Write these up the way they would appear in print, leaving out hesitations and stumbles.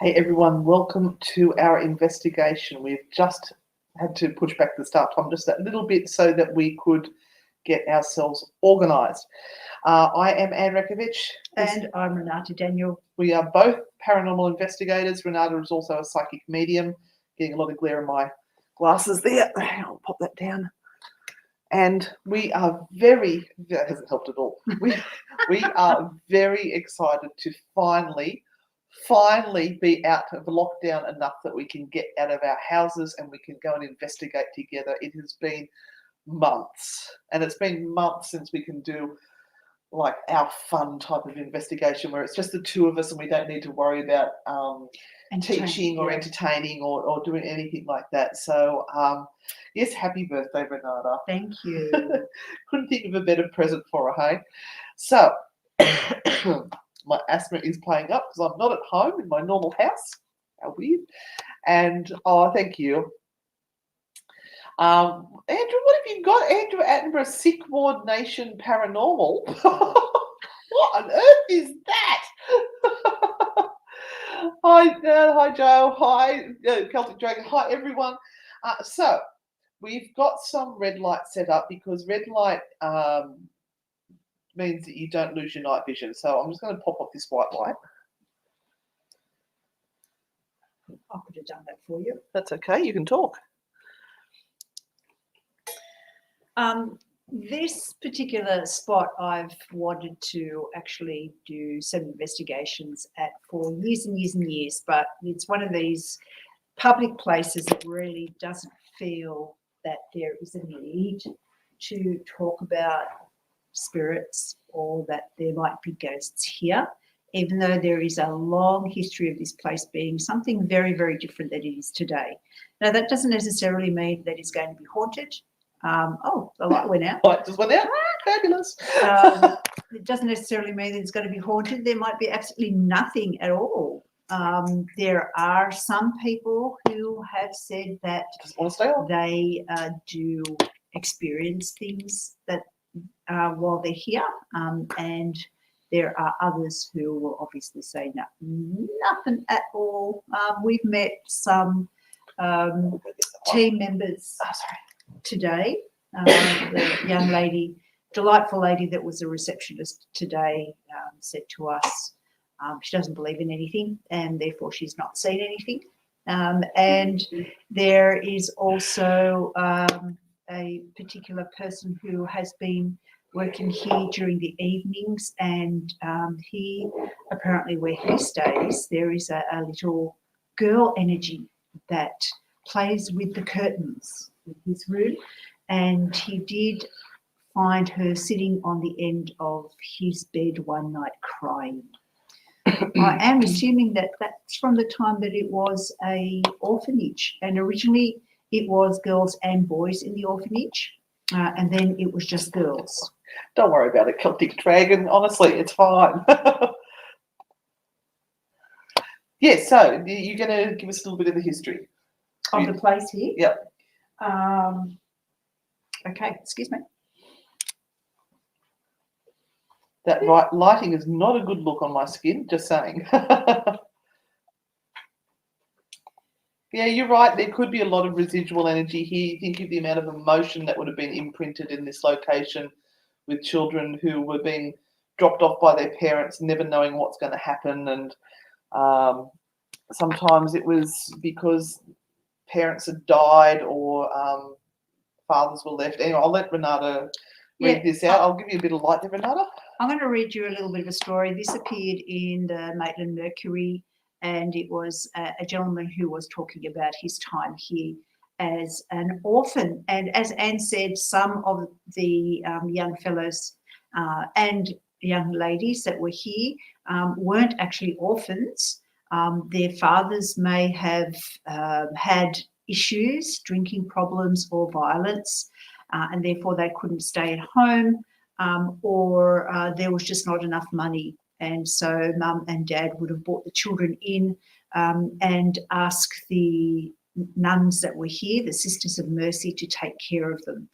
Hey everyone, welcome to our investigation. We've just had to push back the start time just a little bit so that we could get ourselves organised. I am Anne Renata. And I'm Renata Daniel. We are both paranormal investigators. Renata is also a psychic medium. Getting a lot of glare in my glasses there. I'll pop that down. And we are that hasn't helped at all. We are very excited to finally be out of lockdown enough that we can get out of our houses and we can go and investigate together. It has been months, and it's been months since we can do like our fun type of investigation where it's just the two of us and we don't need to worry about teaching or entertaining or doing anything like that. So yes, happy birthday, Renata. Thank you. Couldn't think of a better present for her, hey? So my asthma is playing up because I'm not at home in my normal house. How weird. And thank you. Andrew, what have you got? Andrew Attenborough, Sick Ward Nation Paranormal. What on earth is that? Hi, Joe. Hi, Celtic Dragon. Hi, everyone. So we've got some red light set up because red light means that you don't lose your night vision. So I'm just going to pop off this white light. I could have done that for you. That's okay. You can talk. This particular spot I've wanted to actually do some investigations at for years and years and years, but it's one of these public places that really doesn't feel that there is a need to talk about spirits or that there might be ghosts here, even though there is a long history of this place being something very, very different than it is today. Now, that doesn't necessarily mean that it's going to be haunted. The light went out. Light just went out. Fabulous. It doesn't necessarily mean that it's going to be haunted. There might be absolutely nothing at all. There are some people who have said that they do experience things that while they're here, and there are others who will obviously say nothing at all. We've met some team members today. The young lady, delightful lady that was a receptionist today, said to us she doesn't believe in anything and therefore she's not seen anything. And there is also a particular person who has been working here during the evenings, and he apparently where he stays there is a little girl energy that plays with the curtains in his room, and he did find her sitting on the end of his bed one night crying. I am assuming that that's from the time that it was a orphanage, and originally it was girls and boys in the orphanage, and then it was just girls. Don't worry about it, Celtic Dragon. Honestly, it's fine. Yeah, so you're going to give us a little bit of the history of the place here? Yep. Okay, excuse me. That lighting is not a good look on my skin, just saying. Yeah, you're right. There could be a lot of residual energy here. Think of the amount of emotion that would have been imprinted in this location with children who were being dropped off by their parents, never knowing what's going to happen. And sometimes it was because parents had died or fathers were left. Anyway, I'll let Renata read this out. I'll give you a bit of light there, Renata. I'm going to read you a little bit of a story. This appeared in the Maitland Mercury, and it was a gentleman who was talking about his time here as an orphan. And as Anne said, some of the young fellows and young ladies that were here weren't actually orphans. Their fathers may have had issues, drinking problems or violence, and therefore they couldn't stay at home, or there was just not enough money. And so mum and dad would have brought the children in and asked the nuns that were here, the Sisters of Mercy, to take care of them.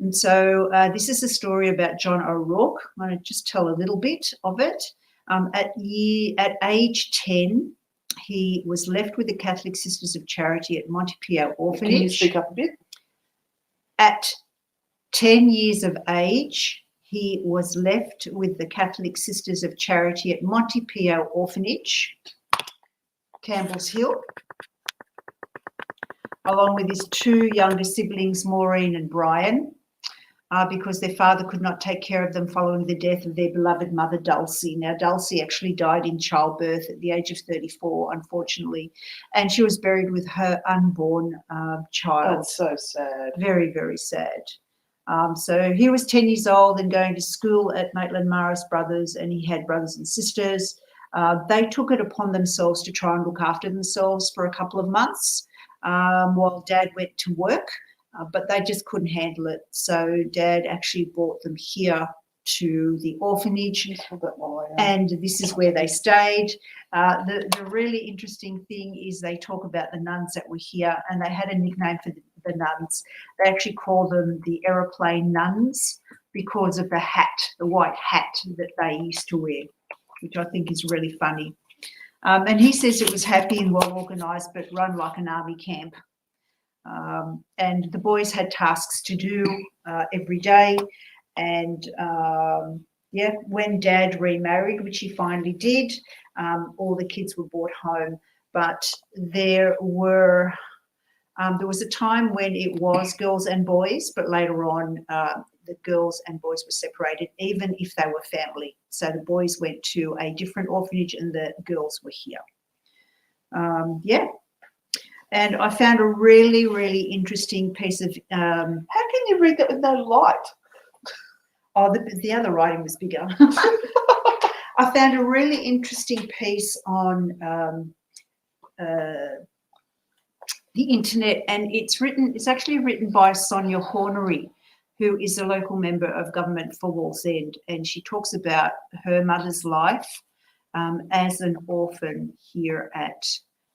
And so this is a story about John O'Rourke. I'm going to just tell a little bit of it. At age 10, he was left with the Catholic Sisters of Charity at Montepio Orphanage. Can you speak up a bit? At 10 years of age, he was left with the Catholic Sisters of Charity at Montepio Orphanage, Campbell's Hill, along with his two younger siblings, Maureen and Brian, because their father could not take care of them following the death of their beloved mother, Dulcie. Now, Dulcie actually died in childbirth at the age of 34, unfortunately, and she was buried with her unborn child. That's so sad. Very, very sad. So he was 10 years old and going to school at Maitland Morris Brothers, and he had brothers and sisters. They took it upon themselves to try and look after themselves for a couple of months while Dad went to work. But they just couldn't handle it. So Dad actually brought them here to the orphanage, and this is where they stayed. The really interesting thing is they talk about the nuns that were here, and they had a nickname for the nuns. They actually call them the aeroplane nuns because of the hat, the white hat that they used to wear, which I think is really funny. And he says it was happy and well organised, but run like an army camp. And the boys had tasks to do every day. And when Dad remarried, which he finally did, all the kids were brought home. But there was a time when it was girls and boys, but later on the girls and boys were separated, even if they were family. So the boys went to a different orphanage and the girls were here. And I found a really, really interesting piece of... how can you read that with no light? Oh, the other writing was bigger. I found a really interesting piece on the internet, and it's actually written by Sonia Hornery, who is a local member of government for Wallsend, and she talks about her mother's life as an orphan here at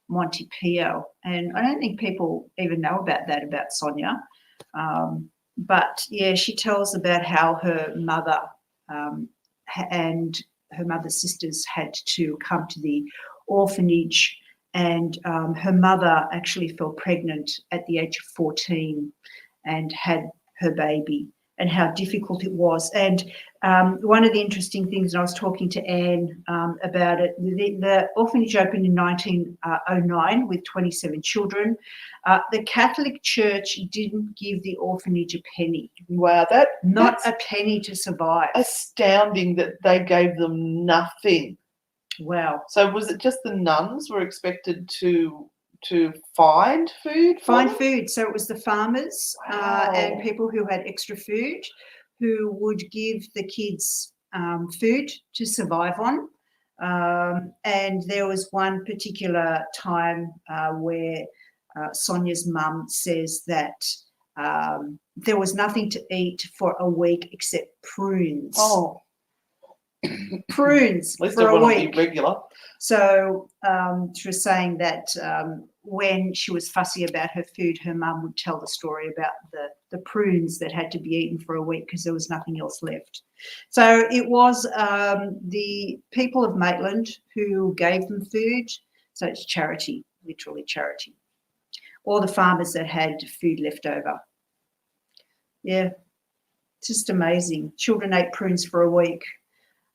Montepio. And I don't think people even know about that, about Sonia. But yeah, she tells about how her mother and her mother's sisters had to come to the orphanage, and her mother actually fell pregnant at the age of 14 and had her baby, and how difficult it was. And one of the interesting things, and I was talking to Anne about it, the orphanage opened in 1909 with 27 children. The Catholic Church didn't give the orphanage a penny. Wow, not a penny to survive. Astounding that they gave them nothing. Wow. So was it just the nuns were expected to find food? Food. So it was the farmers and people who had extra food who would give the kids food to survive on. And there was one particular time where Sonia's mum says that there was nothing to eat for a week except prunes. Oh. Prunes At least for a week. Be regular. So she was saying that when she was fussy about her food, her mum would tell the story about the prunes that had to be eaten for a week because there was nothing else left. So it was the people of Maitland who gave them food. So it's charity, literally charity. Or the farmers that had food left over. Yeah, it's just amazing. Children ate prunes for a week.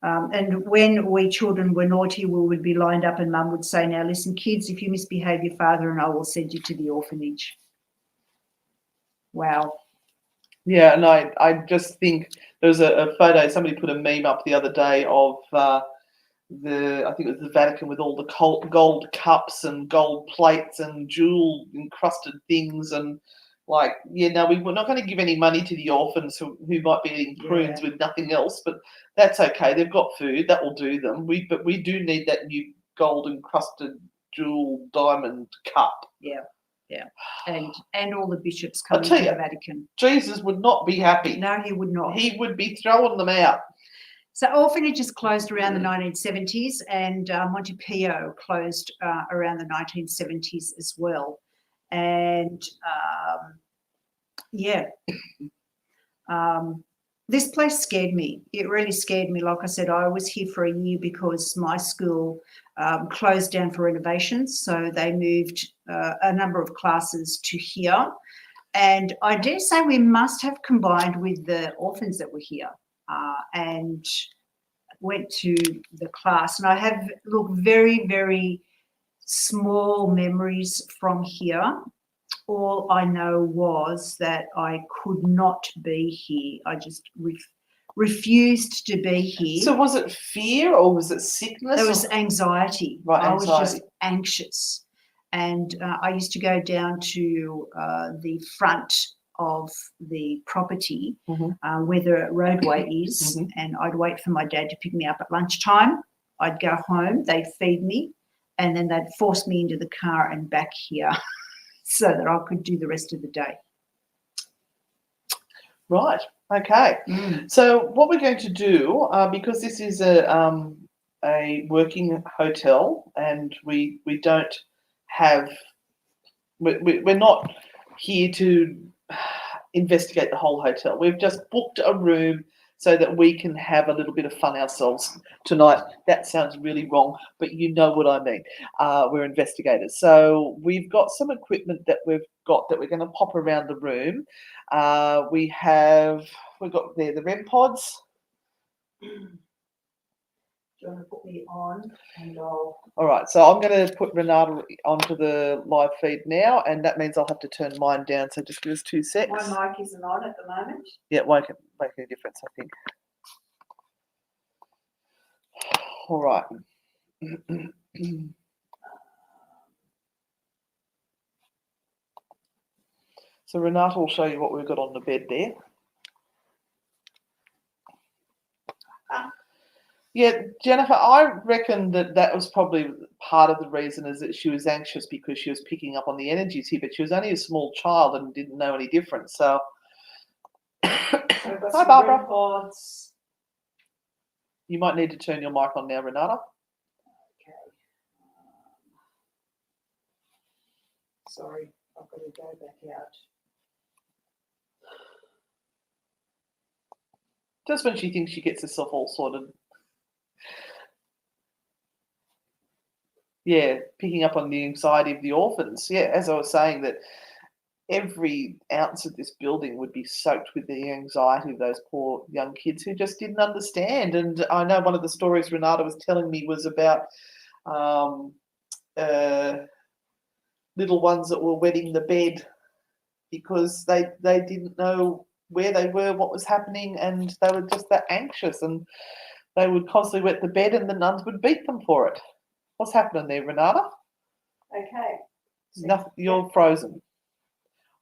And when we children were naughty, we would be lined up and Mum would say, now listen, kids, if you misbehave, your father and I will send you to the orphanage. Wow. Yeah, and I just think there was a photo, somebody put a meme up the other day of I think it was the Vatican with all the gold cups and gold plates and jewel encrusted things, and like, we're not going to give any money to the orphans who might be eating prunes with nothing else, but that's okay. They've got food. That will do them. But we do need that new gold encrusted jewel diamond cup. Yeah. And all the bishops coming to the Vatican. Jesus would not be happy. No, he would not. He would be throwing them out. So orphanages closed around the 1970s, and Montepio closed around the 1970s as well. And this place scared me. It really scared me. Like I said, I was here for a year because my school closed down for renovations. So they moved a number of classes to here. And I dare say we must have combined with the orphans that were here and went to the class. And I have, look, very, very small memories from here. All I know was that I could not be here. I just refused to be here. So was it fear or was it sickness? It was anxiety. Right, I anxiety. was just anxious. And I used to go down to the front of the property where the roadway is, and I'd wait for my dad to pick me up at lunchtime. I'd go home, they'd feed me, and then they'd force me into the car and back here so that I could do the rest of the day. Right. Okay. So what we're going to do, because this is a working hotel, and we don't have, we're not here to investigate the whole hotel. We've just booked a room so that we can have a little bit of fun ourselves tonight. That sounds really wrong, but you know what I mean. We're investigators. So we've got some equipment that we've got that we're going to pop around the room. We've got there the REM pods. Do you want to put me on and I'll... All right, so I'm going to put Renata onto the live feed now, and that means I'll have to turn mine down, so just give us 2 secs. My mic isn't on at the moment. Yeah, it won't make any difference, I think. All right. So Renata will show you what we've got on the bed there. Yeah, Jennifer, I reckon that was probably part of the reason, is that she was anxious because she was picking up on the energies here, but she was only a small child and didn't know any different. So, hi, Barbara. Pods. You might need to turn your mic on now, Renata. Okay. Sorry, I've got to go back out. Just when she thinks she gets herself all sorted. Yeah, picking up on the anxiety of the orphans. Yeah, as I was saying, that every ounce of this building would be soaked with the anxiety of those poor young kids who just didn't understand. And I know one of the stories Renata was telling me was about little ones that were wetting the bed because they didn't know where they were, what was happening, and they were just that anxious, and they would constantly wet the bed and the nuns would beat them for it. What's happening there, Renata? Okay. Nothing, you're frozen.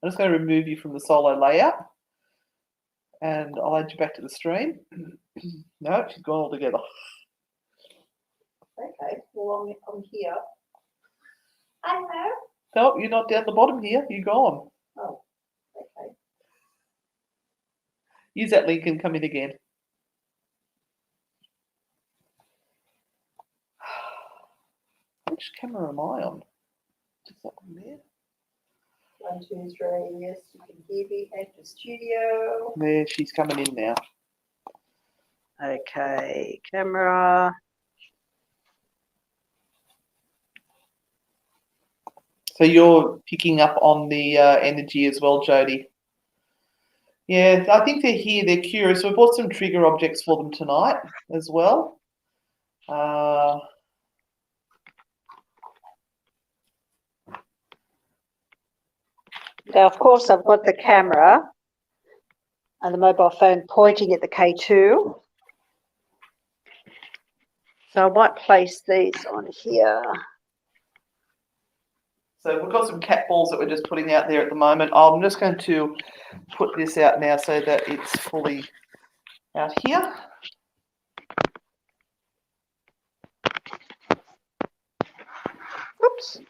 I'm just going to remove you from the solo layout, and I'll add you back to the stream. No, she's gone altogether. Okay, well, I'm here. Hello. No, you're not down the bottom here. You're gone. Oh, okay. Use that link and come in again. Which camera am I on? Is that one there? 1, 2, 3. Yes, you can hear me. Enter studio. There, she's coming in now. Okay, camera. So you're picking up on the energy as well, Jody. Yeah, I think they're here. They're curious. We bought some trigger objects for them tonight as well. Now, of course, I've got the camera and the mobile phone pointing at the K2. So I might place these on here. So we've got some cat balls that we're just putting out there at the moment. I'm just going to put this out now so that it's fully out here. Oops.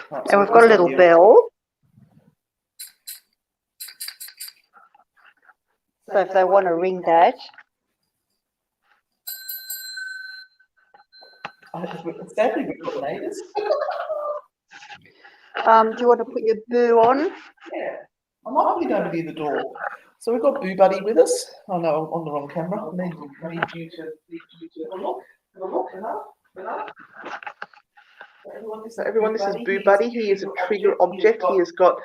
Right, And we've got a little here. bell. So if they want to ring that, Sadly, we've got neighbours. do you want to put your boo on? Yeah, I'm likely going to be the door. So we've got Boo Buddy with us. Oh no, I'm on the wrong camera. I need you to have a look. Have a look. So everyone, this is Boo Buddy. He is a trigger object. He has got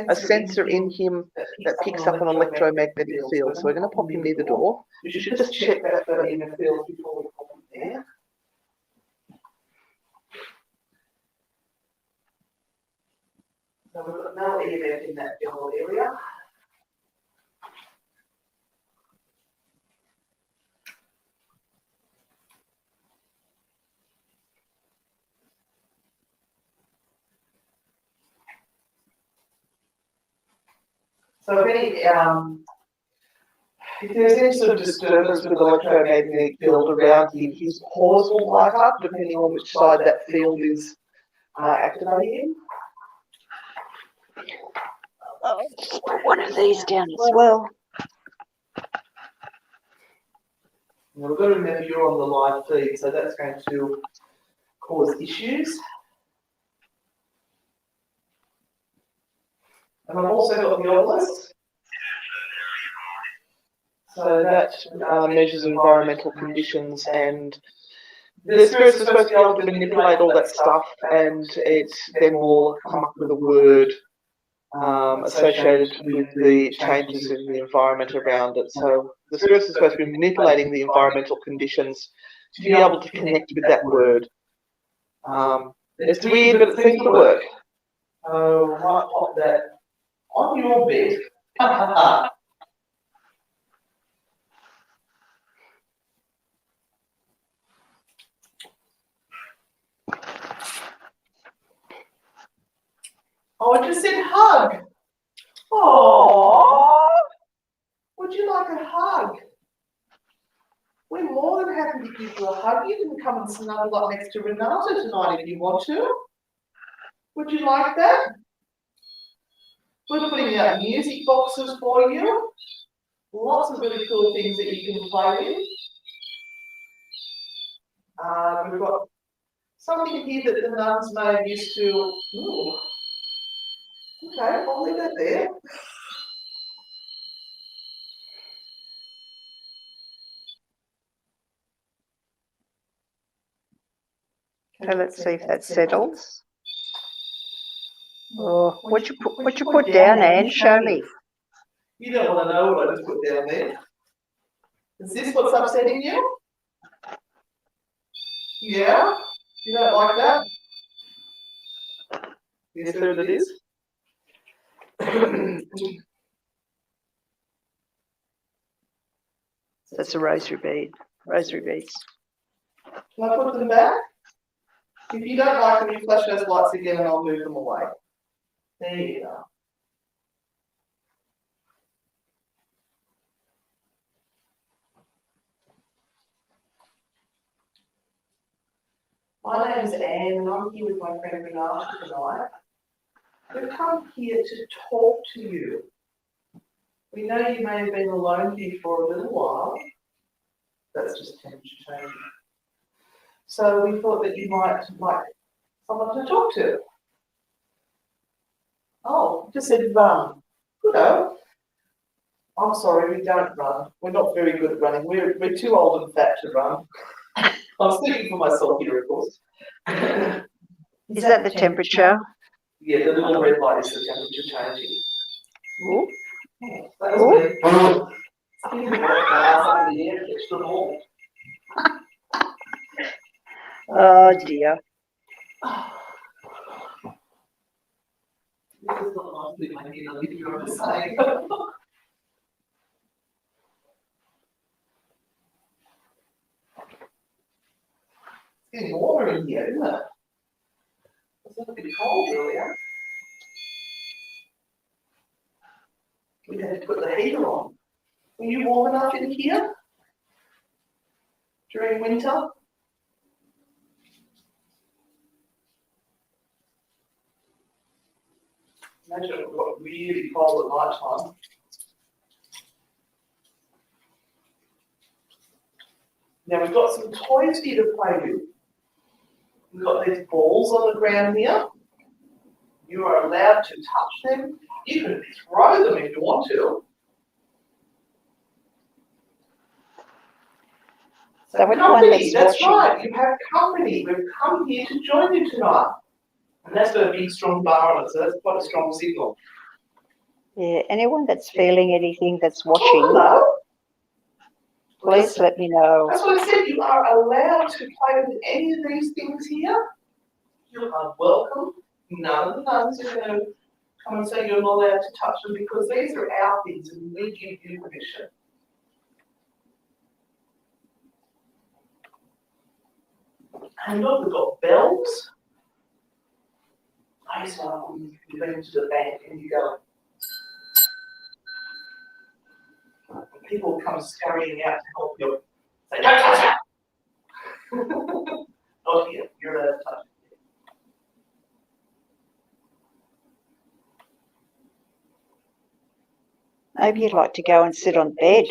a sensor in him that picks up an electromagnetic field. So we're going to pop him near the door. We should just check that in the field before we pop him there. So we've got no EMF in that general area. So if there's any sort of disturbance with electromagnetic field around him, his paws will light up depending on which side that field is activating. Oh, just put one of these down as well. Now we've got to remember you're on the live feed, so that's going to cause issues. And I've also got the oculus. So that measures environmental conditions, and the spirits are supposed to be able to manipulate all that stuff, and it then will come up with a word associated with the changes in the environment around it. So the spirits are supposed to be manipulating the environmental conditions to be able to connect with that word. It's weird, but it seems to work. So I might pop that on your bed. Oh, I just said hug. Oh, would you like a hug? We're more than happy to give you a hug. You can come and snuggle up next to Renata tonight if you want to. Would you like that? We're putting out music boxes for you. Lots of really cool things that you can play with. We've got something here that the nuns may have used to. Ooh. Okay, I'll leave that there. Okay, let's see if that settles. Oh, what you put down, Anne? Show me. You don't want to know what I just put down there. Is this what's upsetting you? Yeah? You don't like that? Yes, sir, it is. That's a rosary bead. Rosary beads. Can I put them back? If you don't like them, you flash those lights again and I'll move them away. There you go. My name is Anne and I'm here with my friend Renata tonight. We've come here to talk to you. We know you may have been alone here for a little while. That's just temperature changing. So we thought that you might like someone to talk to. Oh, just said run. Good. I'm sorry, we don't run. We're not very good at running. We're too old and fat to run. I'm speaking for myself here, of course. Is that the temperature? Yeah, the little red light is the temperature changing. Ooh. That was me. Excuse me, my ass up in the air, catch them all. Oh dear. This is not nice to my head, I'll give you a side. It's getting warmer in here, isn't it? It's a bit cold earlier. We had to put the heater on. Were you warm enough in here during winter? Imagine it got really cold at night time. Now we've got some toys here to play with. We've got these balls on the ground here. You are allowed to touch them. You can throw them if you want to. So which one Company, that's that's watching? right. You have company. We've come here to join you tonight. And that's got a big strong bar on it, so that's quite a strong signal. Yeah, anyone that's feeling anything that's Oh, watching, hello. please let me know. That's what I said. You are allowed to play with any of these things here. You are welcome. None of the nuns are going to come and say you're not allowed to touch them because these are our things and we give you permission. And look, we've got bells. I used to love when you went into the bank and you go. And people come scurrying out to help you. Say, don't touch that! Not here, you're allowed to touch it. Maybe you'd like to go and sit on bed.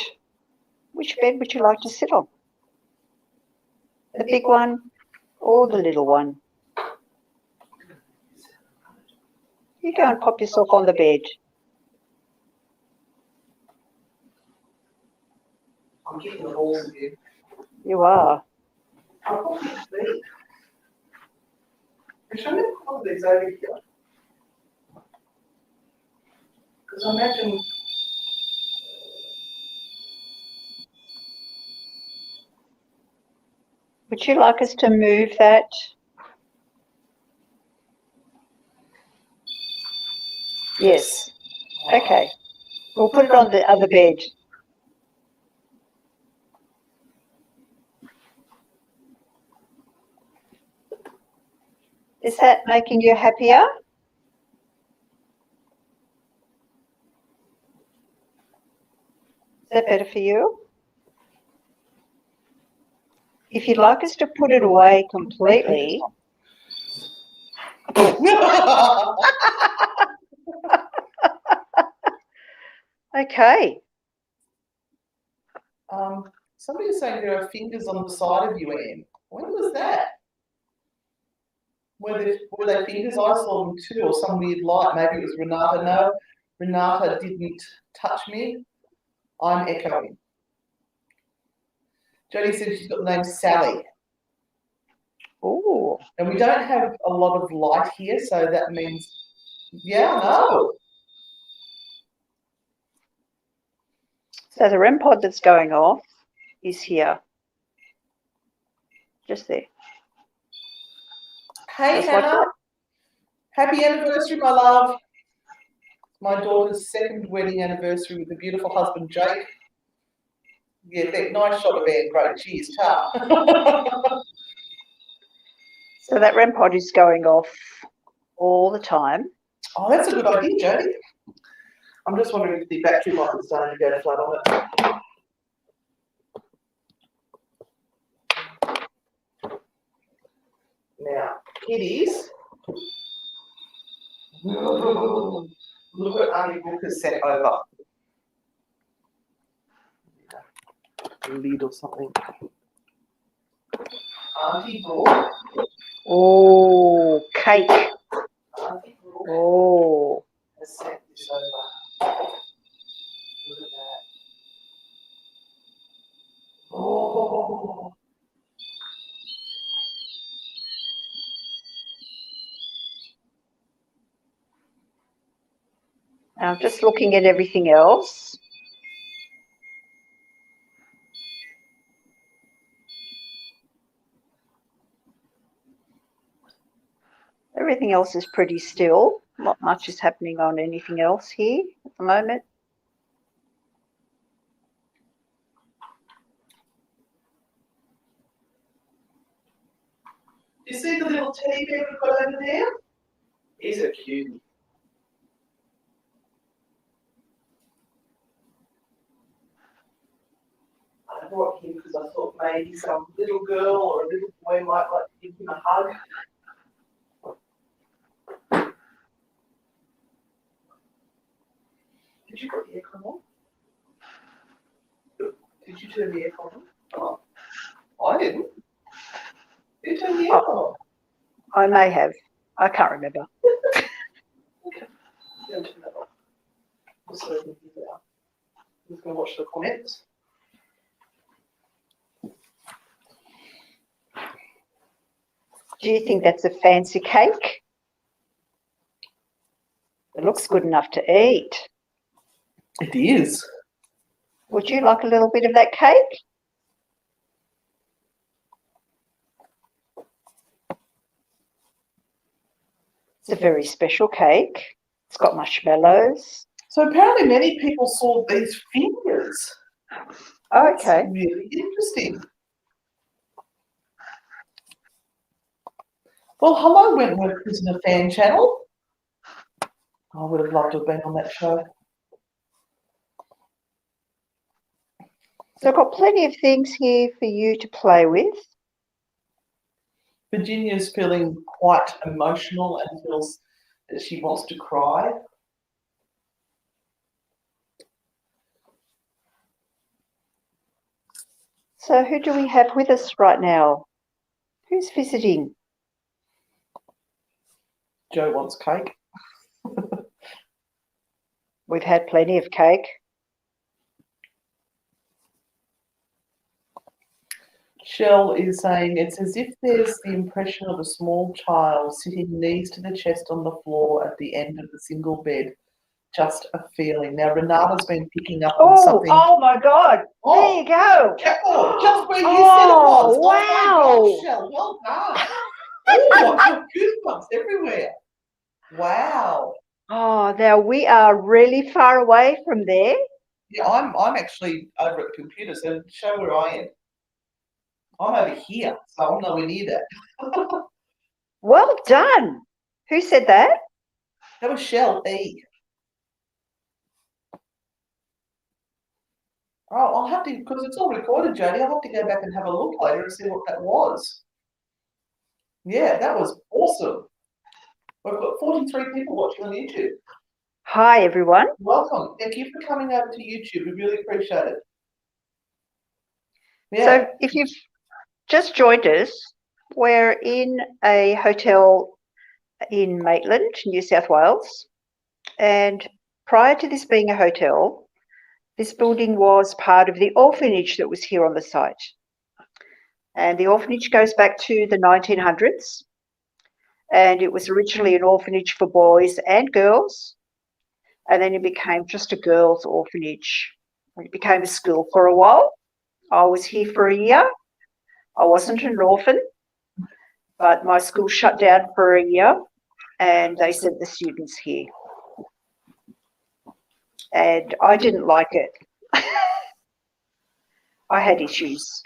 Which bed would you like to sit on? The big one or the little one? You go and pop yourself on the bed. I'm getting the balls again. You are. I'll put these there. And show me one of these over here. Because I imagine. Would you like us to move that? Yes. Okay. We'll put it on the other bed. Is that making you happier? Is that better for you? If you'd like us to put it away completely, okay. Somebody was saying there are fingers on the side of you, Anne. When was that? Were they fingers? I saw them too, or some weird light. Maybe it was Renata. No, Renata didn't touch me. I'm echoing. Jodie said she's got the name Sally. Oh. And we don't have a lot of light here, so that means, yeah, no. So the REM pod that's going off is here. Just there. Hey, Just watch Hannah. it. Happy anniversary, my love. My daughter's second wedding anniversary with a beautiful husband, Jake. Yeah, that nice shot of Anne. Great. Cheers. Ta. So that REM pod is going off all the time. Oh, that's a good idea, Jodie. I'm just wondering if the battery light is starting to go flat on it. Now, kitties. Look what Auntie Brooke has sent over. A lid or something. Auntie Brooke. Oh, cake. Auntie Brooke Oh. has sent this over. Look at that. Oh. Now I'm just looking at everything else. Everything else is pretty still. Not much is happening on anything else here at the moment. You see the little teddy bear we've got over there? He's a cutie. I brought him because I thought maybe some little girl or a little boy might like to give him a hug. Did you put the aircon on? Did you turn the aircon on? Oh, I didn't. You turned the aircon on. I may have. I can't remember. Okay. Turn that off. So we can hear that. I'm just going to watch the comments. Do you think that's a fancy cake? It looks good enough to eat. It is. Would you like a little bit of that cake? It's a very special cake. It's got marshmallows. So apparently many people saw these fingers. Okay. That's really interesting. Well, hello, Wentworth Prisoner Fan Channel. I would have loved to have been on that show. So I've got plenty of things here for you to play with. Virginia's feeling quite emotional and feels that she wants to cry. So who do we have with us right now? Who's visiting? Joe wants cake. We've had plenty of cake. Shell is saying it's as if there's the impression of a small child sitting knees to the chest on the floor at the end of the single bed. Just a feeling. Now, Renata's been picking up on something. Oh my God. There you go. Just where you said it was. Wow. Oh my gosh, Shell. Well done. Oh, I've got goosebumps everywhere. Wow. Oh, now we are really far away from there. Yeah, I'm actually over at the computer, so show where I am. I'm over here, so I'm nowhere near that. Well done. Who said that? That was Shell E. Oh, I'll have to, because it's all recorded, Jodie, I'll have to go back and have a look later and see what that was. Yeah, that was awesome. We've got 43 people watching on YouTube. Hi, everyone. Welcome. Thank you for coming over to YouTube. We really appreciate it. Yeah. So if you've just joined us, we're in a hotel in Maitland, New South Wales. And prior to this being a hotel, this building was part of the orphanage that was here on the site. And the orphanage goes back to the 1900s. And it was originally an orphanage for boys and girls. And then it became just a girls' orphanage. It became a school for a while. I was here for a year. I wasn't an orphan, but my school shut down for a year and they sent the students here. And I didn't like it. I had issues.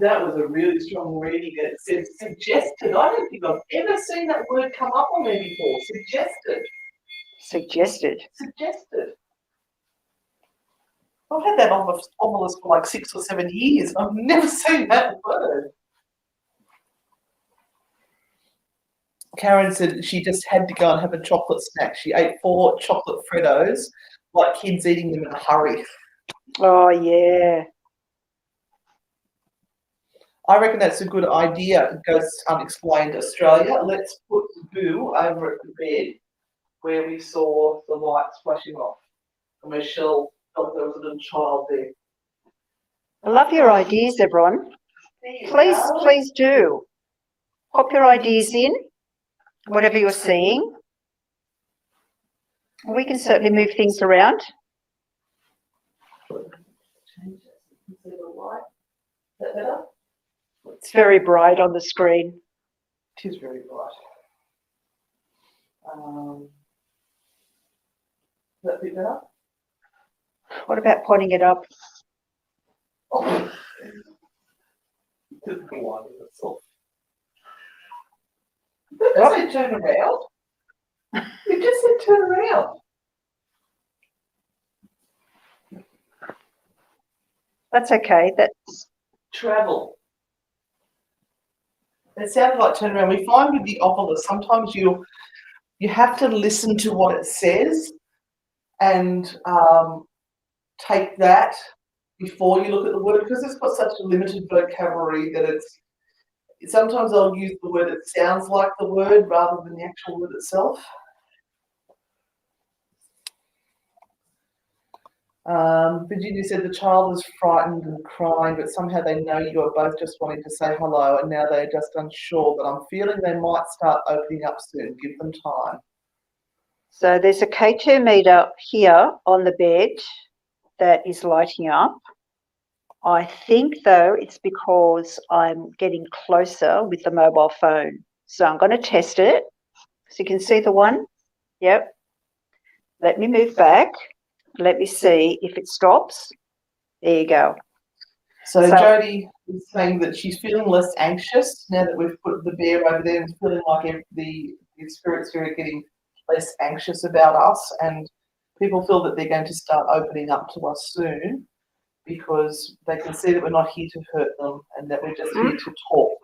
That was a really strong reading. It said suggested. I don't think I've ever seen that word come up on there before. Suggested. Suggested. Suggested. I've had that on the list for like 6 or 7 years. I've never seen that word. Karen said she just had to go and have a chocolate snack. She ate 4 chocolate Freddos, like kids eating them in a hurry. Oh, yeah. I reckon that's a good idea. It goes unexplained Australia. Let's put Boo over at the bed where we saw the lights flashing off. And Michelle felt there was a little child there. I love your ideas, everyone. Please do. Pop your ideas in, whatever you're seeing. We can certainly move things around. Change that so you can see the light. Is that better? It's very bright on the screen. It is very bright. Is that a bit better? What about pointing it up? Oh. Didn't blind itself. It doesn't say turn around. It just said turn around. That's okay. That's Travel. It sounded like turn around. We find with the oculus, sometimes you have to listen to what it says and take that before you look at the word, because it's got such a limited vocabulary that it's sometimes I'll use the word that sounds like the word rather than the actual word itself. Virginia said the child is frightened and crying, but somehow they know you are both just wanting to say hello, and now they're just unsure, but I'm feeling they might start opening up soon. Give them time. So there's a K2 meter here on the bed that is lighting up. I think, though, it's because I'm getting closer with the mobile phone. So I'm going to test it. So you can see the one. Yep. Let me move back. Let me see if it stops. There you go. So Jodie is saying that she's feeling less anxious now that we've put the bear over there, and feeling like the spirits are getting less anxious about us, and people feel that they're going to start opening up to us soon because they can see that we're not here to hurt them and that we're just here to talk.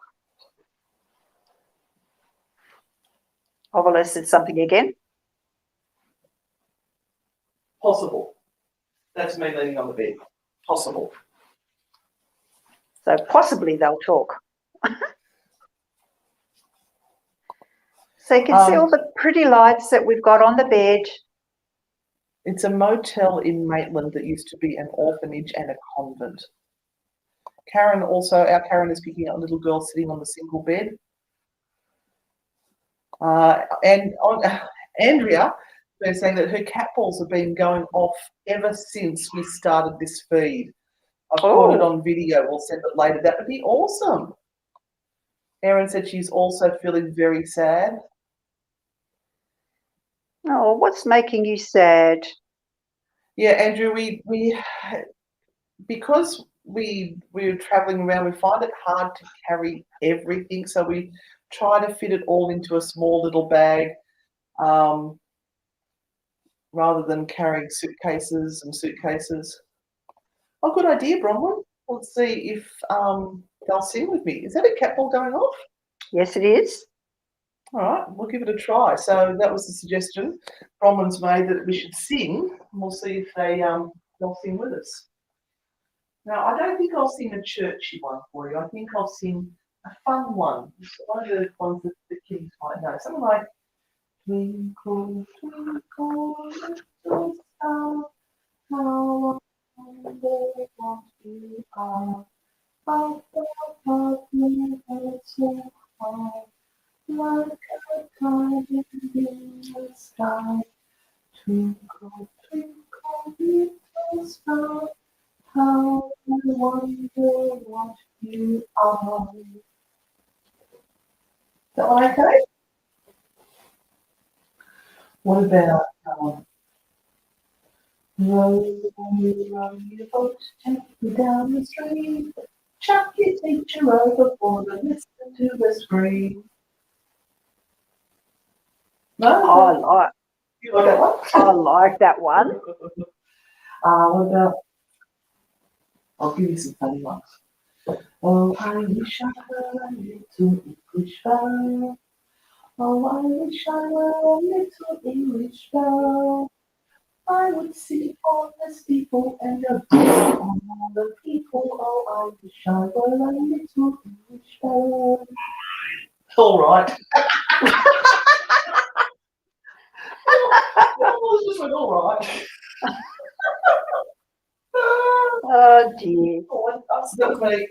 Ovala said something again. Possible. That's me leaning on the bed. Possible. So possibly they'll talk. So you can see all the pretty lights that we've got on the bed. It's a motel in Maitland that used to be an orphanage and a convent. Karen also, our Karen is picking up a little girl sitting on the single bed. Andrea, they're saying that her cat balls have been going off ever since we started this feed. I've caught it on video. We'll send it later. That would be awesome. Erin said she's also feeling very sad. Oh, what's making you sad? Yeah, Andrew, we because we're traveling around, we find it hard to carry everything, so we try to fit it all into a small little bag, rather than carrying suitcases and suitcases. Oh, good idea, Bronwyn. Let's see if they'll sing with me. Is that a cat ball going off? Yes, it is. All right, we'll give it a try. So that was the suggestion Bronwyn's made, that we should sing, and we'll see if they'll sing with us. Now, I don't think I'll sing a churchy one for you. I think I'll sing a fun one. It's one of the ones that the kids might know. Something like Twinkle, Twinkle, Little Star, how I wonder what you are. Up above me, head so high, like a kite in the sky. Twinkle, twinkle, little star, how I wonder what you are. Is that one okay? What about row, row your boat gently down the stream, chuck your teacher overboard and listen to the scream. No? You like that one? I like that one. What about, I'll give you some funny ones. Oh, I wish I were a little English girl. Oh, I wish I were a little English girl. I would see honest people and abuse on all the people. Oh, I wish I were a little English girl. All right. I just went, all right. Oh, dear. That's me.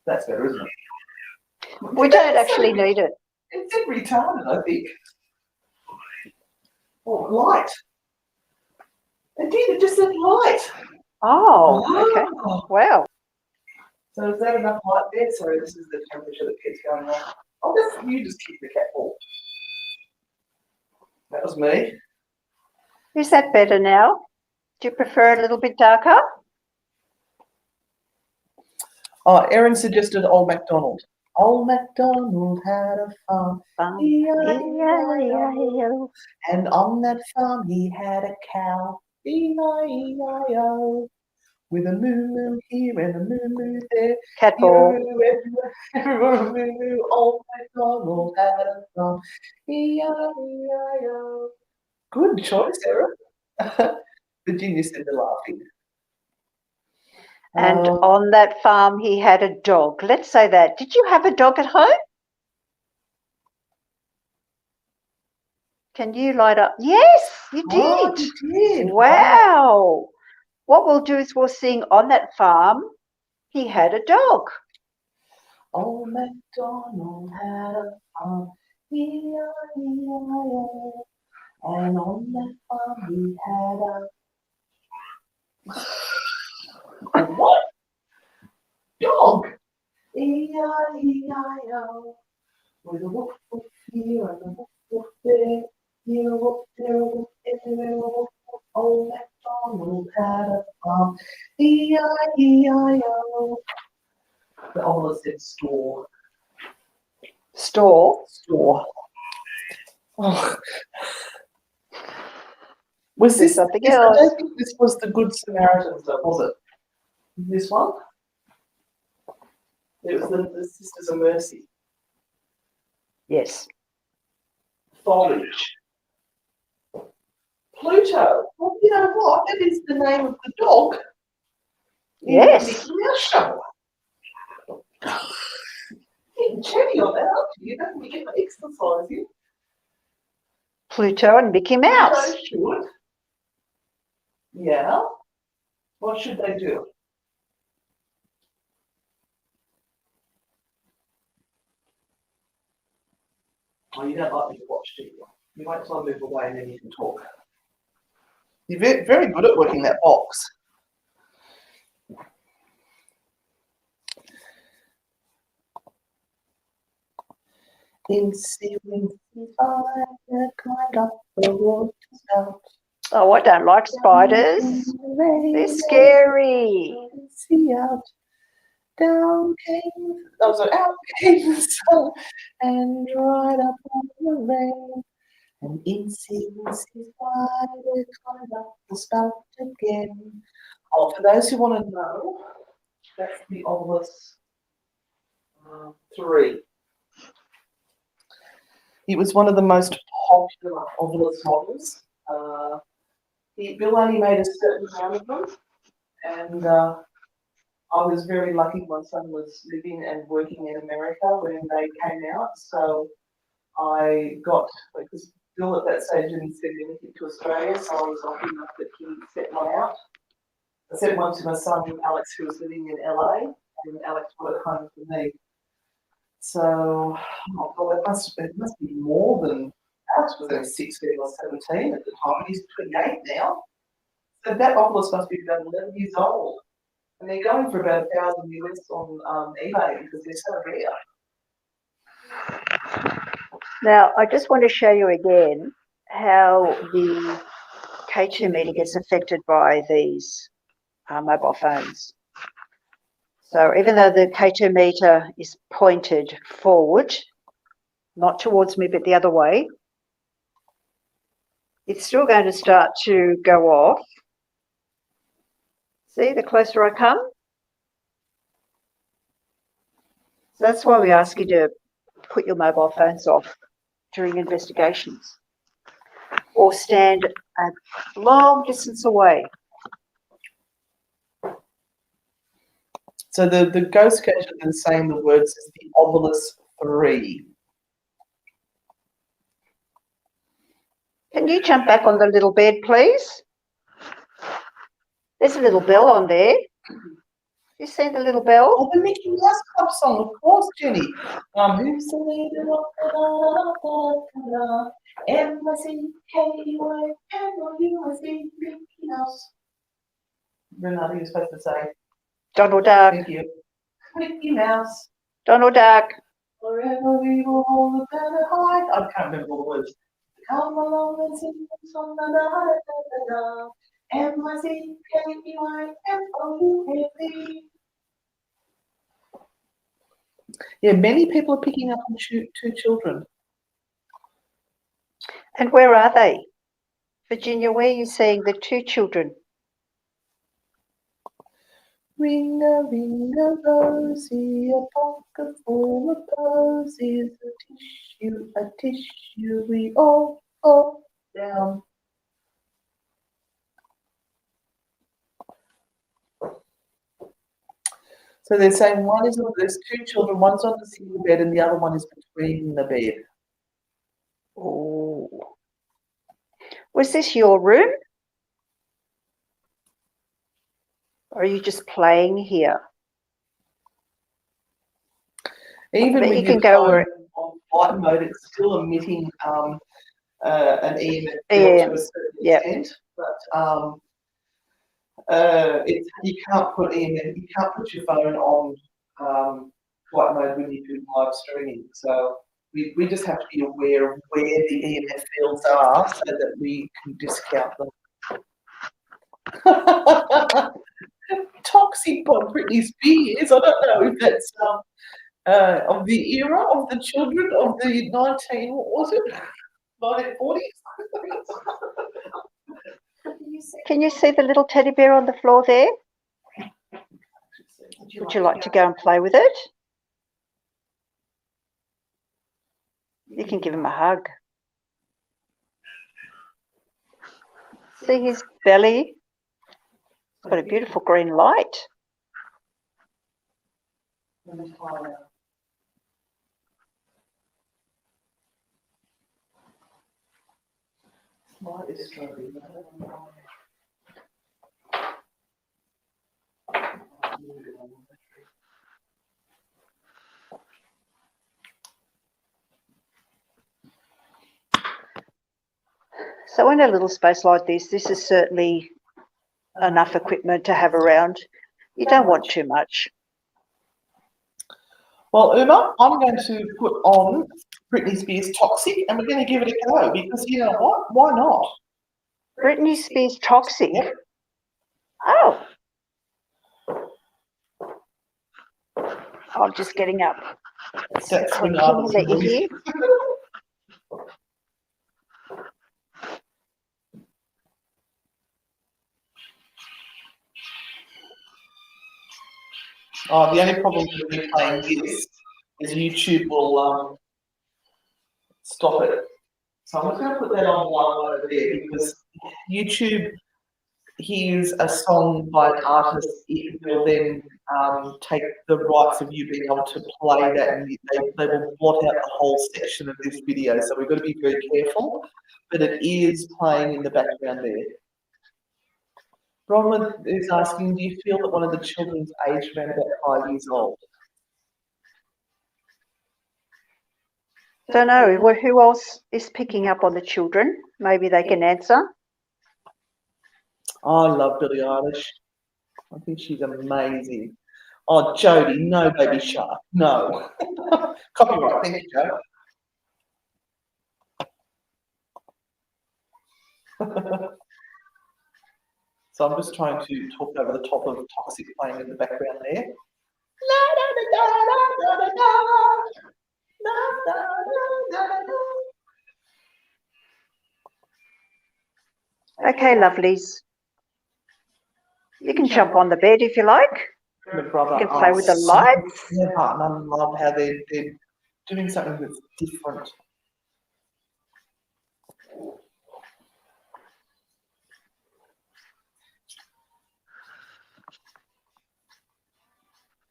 That's better, isn't it? We don't actually need it. It said retarded, I think. Oh, light. Indeed, it just said light. Oh, okay. Wow. So is that enough light there? Sorry, this is the temperature that keeps going on. You just keep the cat ball. That was me. Is that better now? Do you prefer it a little bit darker? Oh, Erin suggested Old MacDonald. Old MacDonald had a farm, E-I-E-I-O. And on that farm he had a cow, E-I-E-I-O. With a moo-moo here and a moo-moo there. Cat ball. Everywhere, moo-moo. Old MacDonald had a farm, E-I-E-I-O. Good choice, Sarah. Virginia said they're laughing. And on that farm, he had a dog. Let's say that. Did you have a dog at home? Can you light up? Yes, you Oh, did. you did. Wow. What we'll do is we'll sing on that farm, he had a dog. Old MacDonald had a farm, E-I-E-I-O, and on that farm he had a what? Dog. E-I-E-I-O. With a woof woof here and a woof woof there, here a woof, there a woof, everywhere a woof woof. Old MacDonald had a farm, E-I-E-I-O. The old said store. Store. Store. Oh. Was There's this something I else. don't think this was the Good Samaritans, though, was it? This one? It was the Sisters of Mercy. Yes. Foliage. Pluto. Well, you know what? That is the name of the dog. Yes. In the Mickey Mouse show. Getting chatty on that, aren't you? Don't we get my exercise in? Pluto and Mickey Mouse. Pluto should. Yeah. What should they do? Oh, you don't like me to watch, do you? You wait till I move away and then you can talk. You're very good at working that box. Incy wincy fire, climbed up the water spout. Oh, I don't like spiders. They're scary. See out. Down came, out came the sun and dried up on the rain. And Incy wincy fire, climbed up the spout again. Oh, for those who want to know, that's the obelisk 3. He was one of the most popular obelisk models. Bill only made a certain amount of them, and I was very lucky. My son was living and working in America when they came out, so I got, because Bill at that stage didn't send anything to Australia, so I was lucky enough that he sent one out. I sent one to my son Alex, who was living in LA, and Alex brought it home for me. So, oh God, it must be more than, Alex was only 16 or 17 at the time. He's 28 now. So that obelisk must be about 11 years old. And they're going for about $1,000 US on eBay because they're so rare. Now, I just want to show you again how the K2 meter gets affected by these mobile phones. So even though the K2 meter is pointed forward, not towards me, but the other way, it's still going to start to go off. See, the closer I come. So that's why we ask you to put your mobile phones off during investigations or stand a long distance away. So the ghost catcher is saying the words is the obelisk 3. Can you jump back on the little bed, please? There's a little bell on there. You see the little bell? Oh, the Mickey Mouse Club song, of course, Jenny. Who's the leader of the M-I-C-K-Y-M-O-U-S-E, Mickey Mouse. Renata, you're supposed to say. Donald Duck. Thank you. Mickey Mouse. Donald Duck. Forever we will hold the banner high. I can't remember all the words. Come along and sing the song, da da da da da. M-I-C-K-E-Y-M-O-U-S-E. Yeah, many people are picking up on 2 children. And where are they? Virginia, where are you seeing the 2 children? Ring-a-ring-a-rosy, a pocket full of posies, a tissue, we all fall down. So they're saying there's two children, one's on the single bed and the other one is between the bed. Oh. Was this your room? Or are you just playing here? Even But with you can your go phone where on flight mode, it's still emitting an EMF EM, to a certain yep. extent, but you can't put EMF, you can't put your phone on flight mode when you do live streaming. So we just have to be aware of where the EMF fields are so that we can discount them. Toxic by Britney Spears. I don't know if that's of the era of the children of the 1940s. Can you see the little teddy bear on the floor there? Would you like to go and play with it? You can give him a hug. See his belly? It's got a beautiful green light. So in a little space like this is certainly enough equipment to have around. You don't want too much. Well, Uma, I'm going to put on Britney Spears Toxic and we're going to give it a go because you know what? Why not? Britney Spears Toxic. Yep. Oh. I'm just getting up. That's Clinking Renata's that you voice. hear. Oh, the only problem with me playing this is YouTube will stop it. So I'm just going to put that on while over there because YouTube hears a song by an artist, it will then take the rights of you being able to play that and they will blot out the whole section of this video. So we've got to be very careful, but it is playing in the background there. Bronwyn is asking, do you feel that one of the children's aged around about 5 years old? Don't know. Well, who else is picking up on the children? Maybe they can answer. Oh, I love Billie Eilish. I think she's amazing. Oh, Jodie, no baby shark, no. Copyright, thank you, Joe. So I'm just trying to talk over the top of Toxic playing in the background there. Okay, lovelies. You can jump on the bed if you like. The brother, You can play with the lights. Yeah, and I love how they're doing something that's different.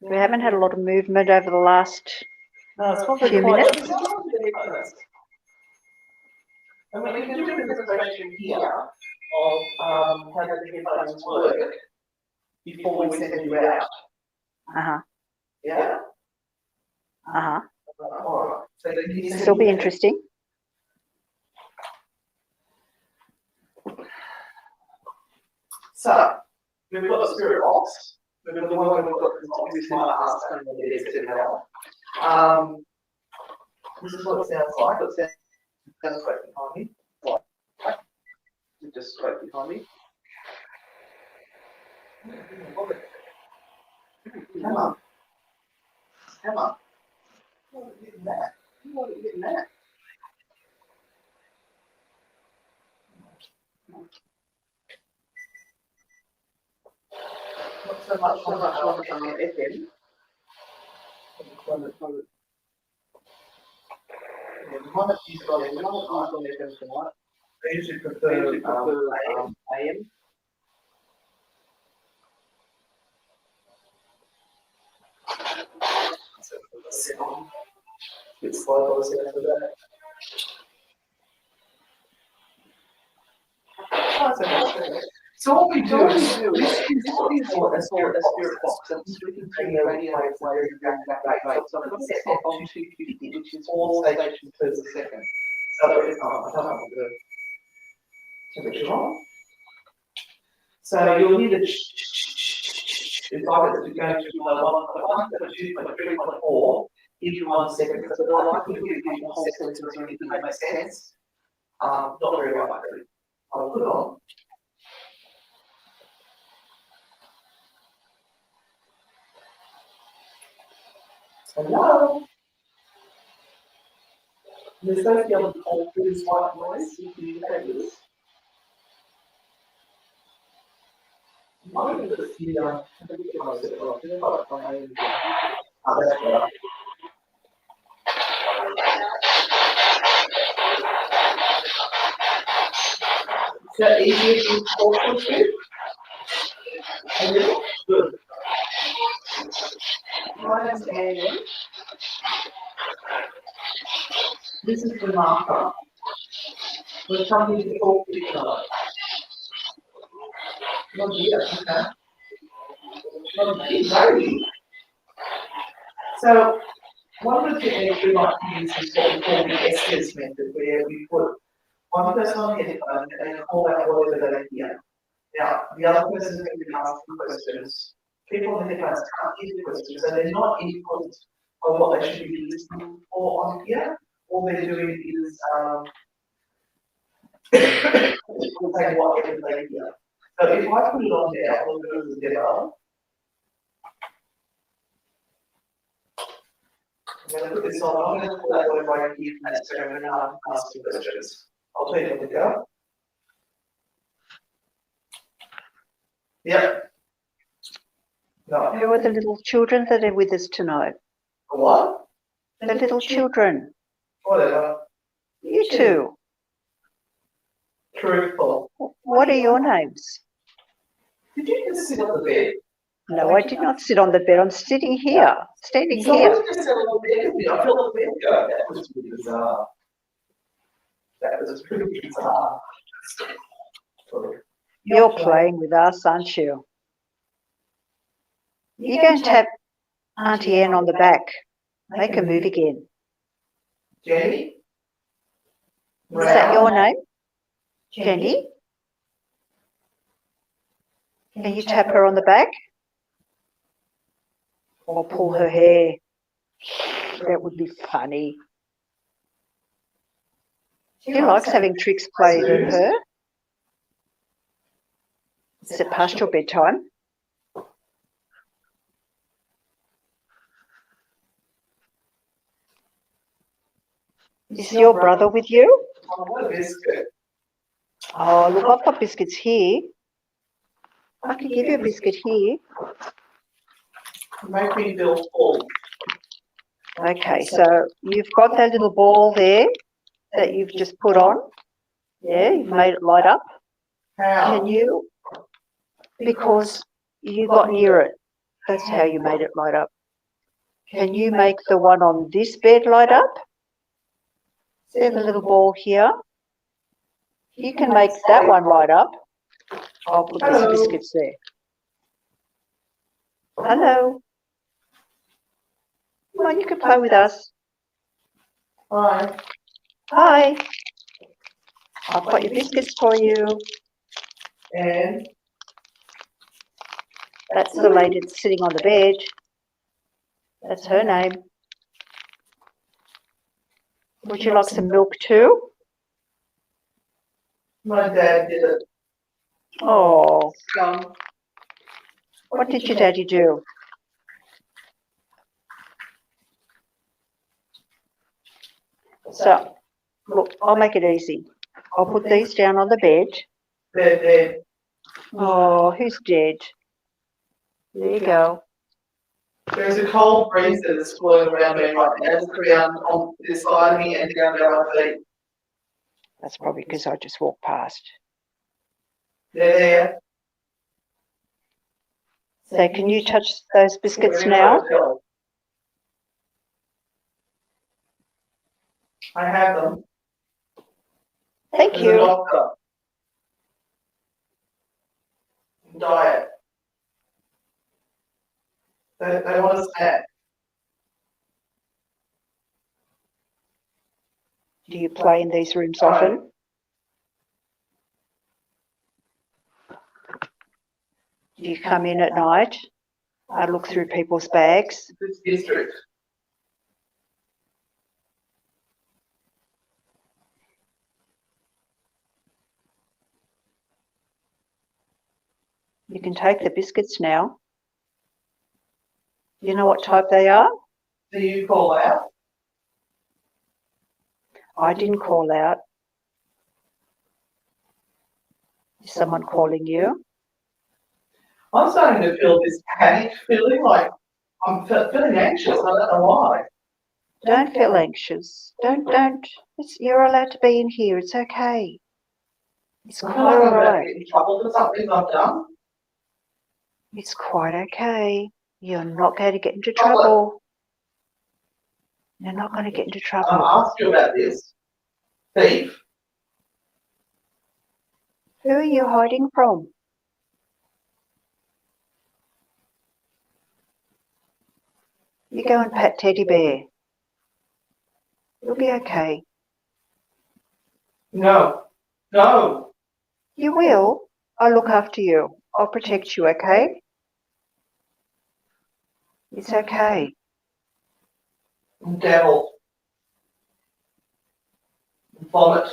We haven't had a lot of movement over the last few minutes. And we can do a demonstration here of how the headphones work before we send you out. Uh-huh. Yeah? Uh-huh. All right. So This will be interesting. So, we've got the spirit box. We've got the one we've got obviously my ass and the dead to hell. This is what it sounds like. It sounds straight behind me. Right. Just straight behind me. Come on. Come on. What are you getting that? What are you getting that? Not so much on FM. One of these on FM tonight. I usually prefer AM. sit on. Bit slow, obviously, after that. Oh, that's okay. So what we do is this is called a spirit box, and we can take the radio waves where you bring back rate. So I've got set on 250, which is 4 stations per second. So it's I don't know the temperature on. So you'll hear the it's like it's going to 1.1, 2.3, 1.4 in 1 second. So they're likely to give you the whole sentence or anything that makes sense. Not very likely. I'll put it on. Hello? There's supposed to be able to hold through this white noise if you communicate with us. I'm going to put the that's better. Is that easier to talk to? Good. My name's Anne. This is Renata. We're coming to talk to each other. Not here, okay. Not here, so, one of the techniques we like to use is what we call the Estes method, where we put one person on the headphone and call out whatever they hear. Now, the other person is going to be asking questions. People on the headphones can't hear the questions, so they're not input on what they should be listening for on here. All they're doing is we'll take whatever they hear. So if I put it on there, I'll do the demo. I'm going to put this on. I'm going to put that over right here from that screen and I'll ask you questions. I'll tell you what to go. Yep. No. Who are the little children that are with us tonight? What? The little children. Whatever. You two. Truthful. What are your names? Did you just sit on the bed? No, I did not sit on the bed. I'm sitting here, standing here. Just sit on the bed. I feel the bed go. That was pretty bizarre. That was pretty bizarre. You're playing with us, aren't you? You go and tap Auntie Anne on the back. Make her move again. Jenny? Is that your name? Jenny? Can you tap her on the back? Or pull her hair? That would be funny. She likes having tricks played on her. Is it past your bedtime? Is your brother with you? Oh, what a biscuit. Oh, look, I've got biscuits here. I can give you a biscuit here. Make me feel full. Okay, so you've got that little ball there that you've just put on. Yeah, you've made it light up. How? Can you? Because you got near it. That's how you made it light up. Can you make the one on this bed light up? See the little ball here? You can make that one light up. I'll put these biscuits there. Hello. Come on, you can play with us. Hi. Hi. I've got your biscuits for you. And That's the lady that's sitting on the bed. That's her name. Would you like some milk too? my dad did it. Oh, what did your daddy do? So, look, I'll make it easy. I'll put these down on the bed. They're dead. Oh, who's dead? There you go. There's a cold breeze that is flowing around me right now. It's around on this side of me and down my feet. That's probably because I just walked past. They're there. So can you touch those biscuits We're in a now? hotel. I have them. Thank There's a you. doctor. Diet. They want a snack. Do you play in these rooms often? Do you come in at night? I look through people's bags. This district. You can take the biscuits now. You know what type they are? Do you call out? I didn't call out. Is someone calling you? I'm starting to feel this panic feeling, like I'm feeling anxious. I don't know why. Don't feel anxious. Don't. You're allowed to be in here. It's okay. It's I quite feel like I'm all going to right. get in trouble for something I've done. It's quite okay. You're not going to get into trouble. You're not going to get into I trouble. asked you about this. Thief. Who are you hiding from? You go and pat Teddy Bear. You'll be okay. No. No. You will. I'll look after you. I'll protect you, okay? It's okay. Devil. Vomit.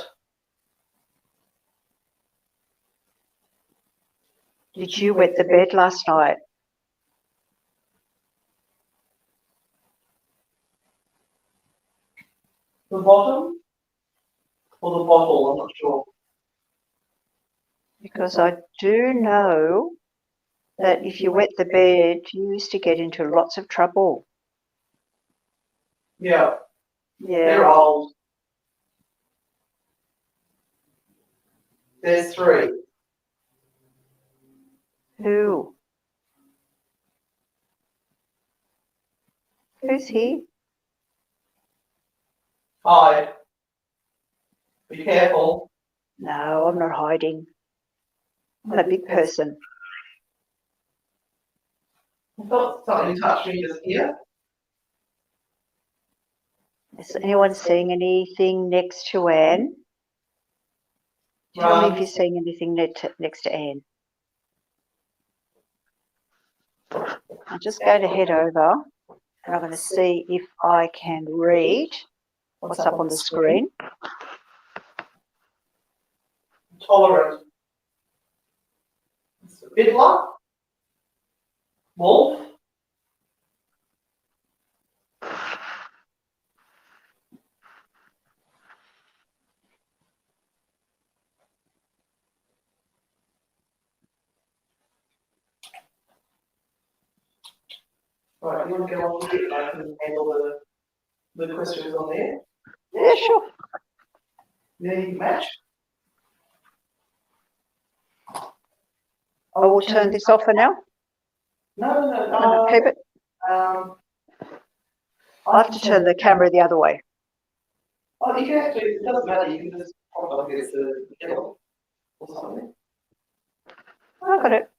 Did you wet the bed last night? The bottom or the bottle, I'm not sure. Because I do know that if you wet the bed, you used to get into lots of trouble. Yeah. They're Yeah. old. There's 3. Who? Who's here? Hide. Be careful. No, I'm not hiding. I'm a big person. I felt something touch me just here. Is anyone seeing anything next to Anne? Tell me if you're seeing anything next to Anne. I'm just going to head over and I'm going to see if I can read what's up on the screen. Tolerant. Fiddler. Wolf. Right, you want to go on with it? I can handle the questions on there. Yeah, sure. Yeah, you can match. I will turn this off for now. No. Keep it. Um, I have to turn the camera the other way. Oh, you can actually, it doesn't matter, you can just pop up against the kettle or something. I got it.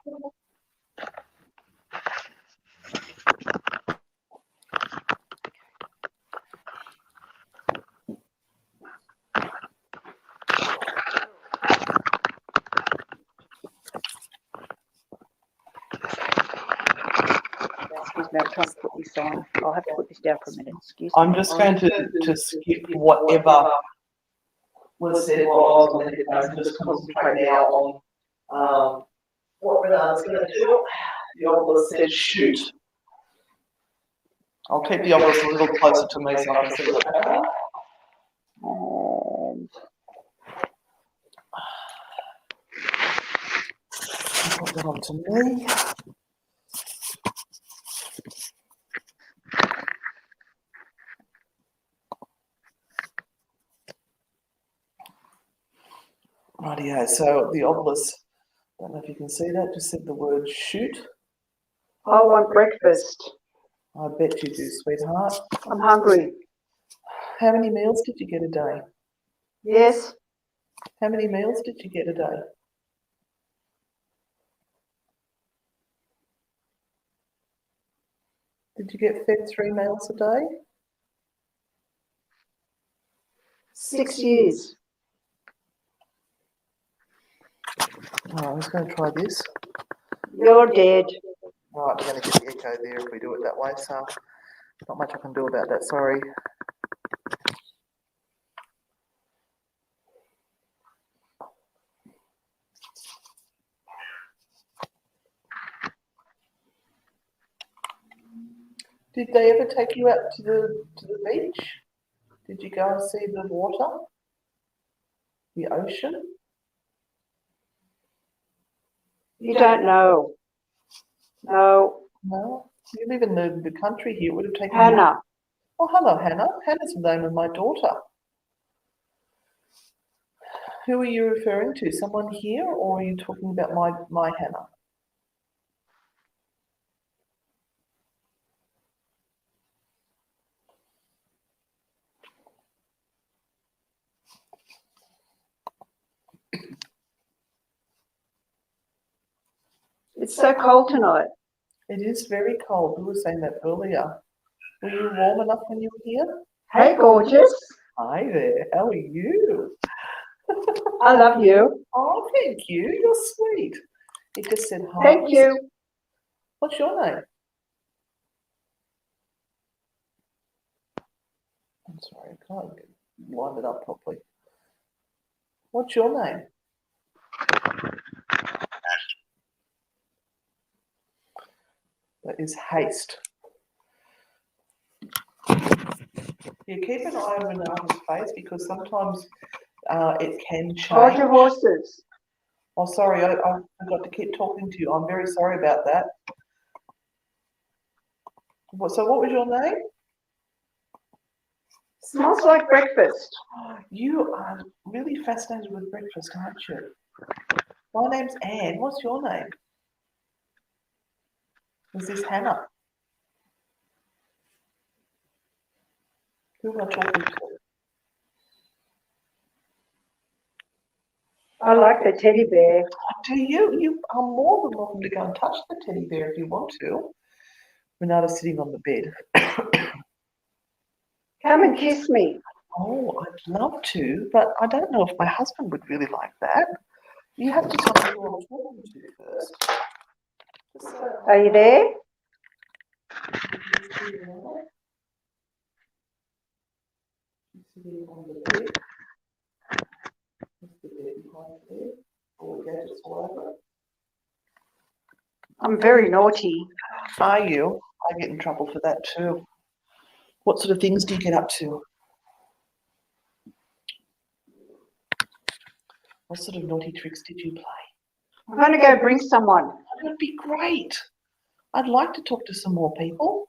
Excuse me, I'm trying to put this on. I'll have to put this down for a minute. Excuse me. I'm just going to skip whatever was said while I was on the headphones and just concentrate now on what Renata's going to do. The obelisk said shoot. I'll keep the obelisk a little closer to me so I can see what's happening. Put that onto me. Rightio, so the obelisk, I don't know if you can see that, just said the word shoot. I want breakfast. I bet you do, sweetheart. I'm hungry. How many meals did you get a day? Yes. How many meals did you get a day? Did you get fed 3 meals a day? 6 years. Oh, I was going to try this. You're dead. Right, we're going to get the echo there if we do it that way, so not much I can do about that, sorry. Did they ever take you out to the beach? Did you go and see the water? The ocean? You don't know. No. No? You live in the country here. It would have taken you. Hannah. Oh, hello, Hannah. Hannah's the name of my daughter. Who are you referring to? Someone here, or are you talking about my Hannah? It's so cold tonight. It is very cold. We were saying that earlier. Were you warm enough when you were here? Hey, gorgeous. Hi there. How are you? I love you. Oh, thank you. You're sweet. It just said hi. Thank you. What's your name? I'm sorry, I can't line it up properly. What's your name? That is Haste. Yeah, keep an eye on Renata's face because sometimes it can change. Hold your horses. Oh, sorry, I forgot to keep talking to you. I'm very sorry about that. So what was your name? Smells like breakfast. You are really fascinated with breakfast, aren't you? My name's Anne. What's your name? Is this Hannah? Who am I talking to? I like the teddy bear. Do you? You are more than welcome to go and touch the teddy bear if you want to. Renata's sitting on the bed. Come and kiss me. Oh, I'd love to, but I don't know if my husband would really like that. You have to tell me who I'm talking to first. Are you there? She's sitting on the bed. That's the bed behind there. All the gadgets all over. I'm very naughty. Are you? I get in trouble for that too. What sort of things do you get up to? What sort of naughty tricks did you play? I'm going to go bring someone. That would be great. I'd like to talk to some more people.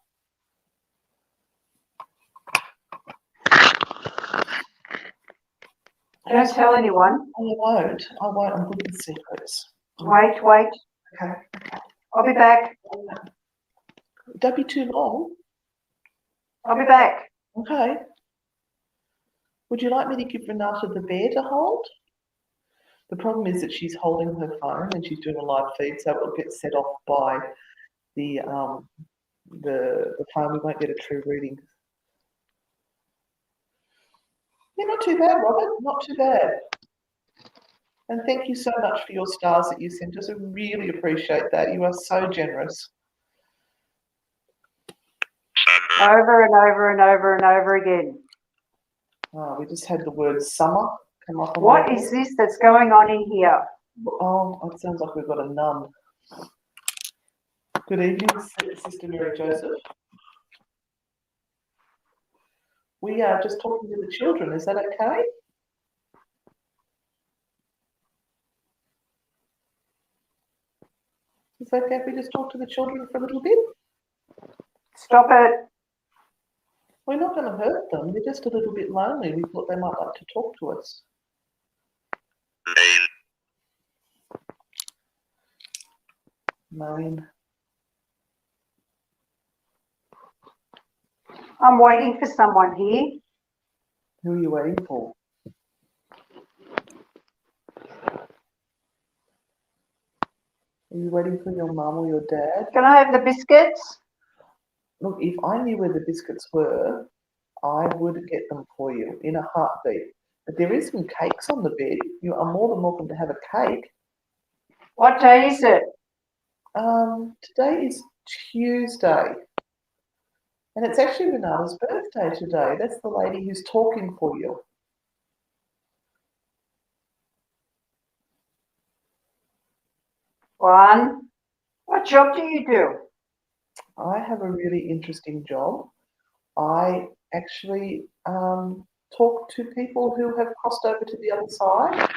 Don't tell anyone. I won't. I won't. I'm good with secrets. Wait. Okay. I'll be back. Don't be too long. I'll be back. Okay. Would you like me to give Renata the bear to hold? The problem is that she's holding her phone and she's doing a live feed, so it'll get set off by the phone. We won't get a true reading. Yeah, not too bad, Robert. Not too bad. And thank you so much for your stars that you sent us. I really appreciate that. You are so generous. Over and over and over and over again. Oh, we just had the word summer come up. What is this that's going on in here? Oh, it sounds like we've got a nun. Good evening, Sister Mary Joseph. We are just talking to the children. Is that okay? Is that okay if we just talk to the children for a little bit? Stop it. We're not going to hurt them. They're just a little bit lonely. We thought they might like to talk to us. Maureen. I'm waiting for someone here. Who are you waiting for? Are you waiting for your mum or your dad? Can I have the biscuits? Look, if I knew where the biscuits were, I would get them for you in a heartbeat. But there is some cakes on the bed. You are more than welcome to have a cake. What day is it? Today is Tuesday. And it's actually Renata's birthday today. That's the lady who's talking for you. One. What job do you do? I have a really interesting job. I actually talk to people who have crossed over to the other side.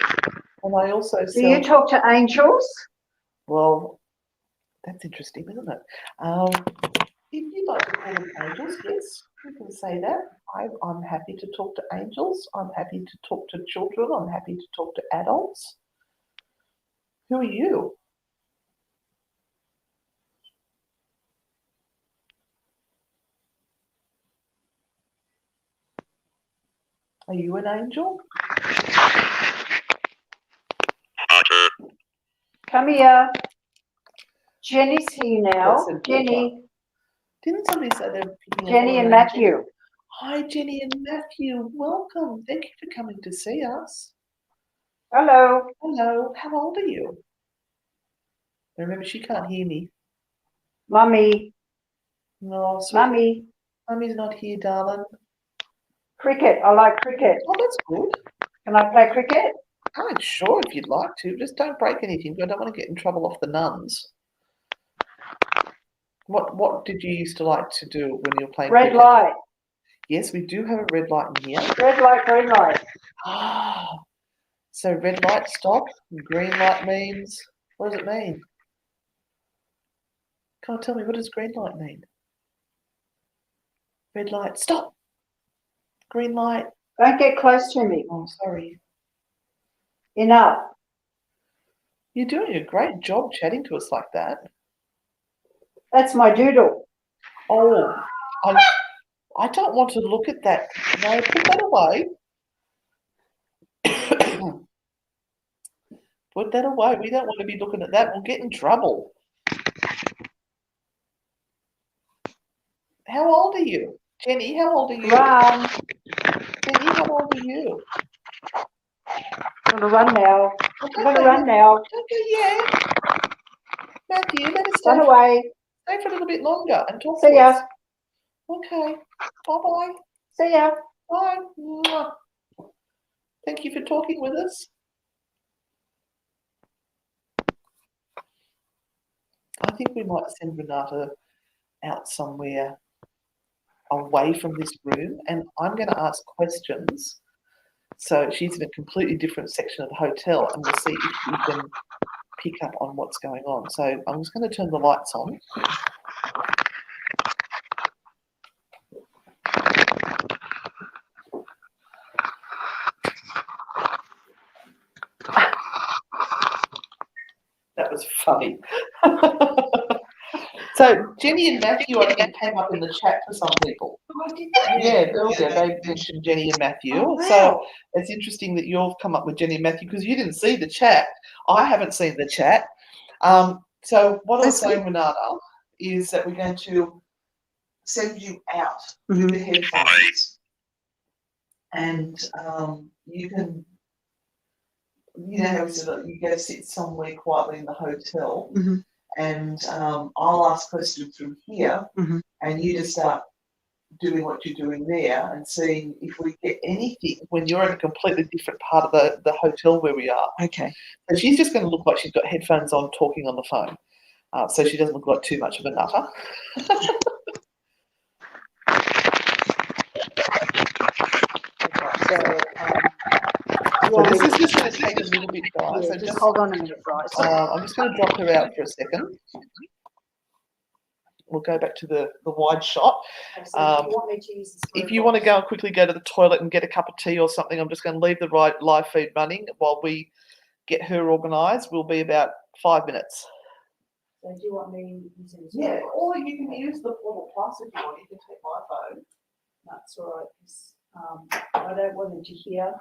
And I also Do you talk to angels? Well, that's interesting, isn't it? If you'd like to call them angels, yes, you can say that. I'm happy to talk to angels. I'm happy to talk to children. I'm happy to talk to adults. Who are you? Are you an angel? Come here. Jenny's here now. That's a good Jenny. Didn't somebody say they're picking Jenny up and on an Matthew. angel? Hi, Jenny and Matthew. Welcome. Thank you for coming to see us. Hello. Hello. How old are you? Remember, she can't hear me. Mummy. No, sweet. Mummy. Mummy's not here, darling. Cricket. I like cricket. Oh, that's good. Can I play cricket? I'm sure if you'd like to. Just don't break anything. I don't want to get in trouble off the nuns. What did you used to like to do when you were playing Red cricket? light. Yes, we do have a red light in here. Red light, green light. Ah, so red light stop, green light means, what does it mean? Can't tell me, what does green light mean? Red light stop, green light. Don't get close to me. Oh, sorry. Enough. You're doing a great job chatting to us like that. That's my doodle. Oh, I don't want to look at that. No, put that away. Put that away. We don't want to be looking at that. We'll get in trouble. How old are you? Jenny, how old are you? Run. Jenny, how old are you? I'm going to run now. I'm I'm going to run now. Don't go yet. Matthew, let us Run away. stay for a little bit longer and talk See to ya. us. Okay. Bye-bye. See ya. Bye. Mwah. Thank you for talking with us. I think we might send Renata out somewhere away from this room, and I'm going to ask questions. So she's in a completely different section of the hotel, and we'll see if she can pick up on what's going on. So I'm just going to turn the lights on. That was funny. So Jenny and Matthew, I think, came up in the chat for some people. Yeah, earlier they mentioned Jenny and Matthew. Oh, wow. So it's interesting that you've come up with Jenny and Matthew because you didn't see the chat. I haven't seen the chat. So what I was saying, Renata, is that we're going to send you out with the headphones, and you can, you know, how we said that you go sit somewhere quietly in the hotel, and I'll ask questions from here, and you just start doing what you're doing there and seeing if we get anything when you're in a completely different part of the hotel where we are. Okay. So she's just going to look like she's got headphones on talking on the phone. So she doesn't look like too much of a nutter. So this is just going to take a little bit, guys. Yeah, So just hold on a minute, guys. I'm just going to drop her out for a second. We'll go back to the wide shot. If you want to go and quickly go to the toilet and get a cup of tea or something, I'm just going to leave the live feed running while we get her organised. We'll be about 5 minutes. So do you want me using this? Yeah, or you can use the Portal Plus if you want. You can take my phone. That's all right. I don't want them to hear.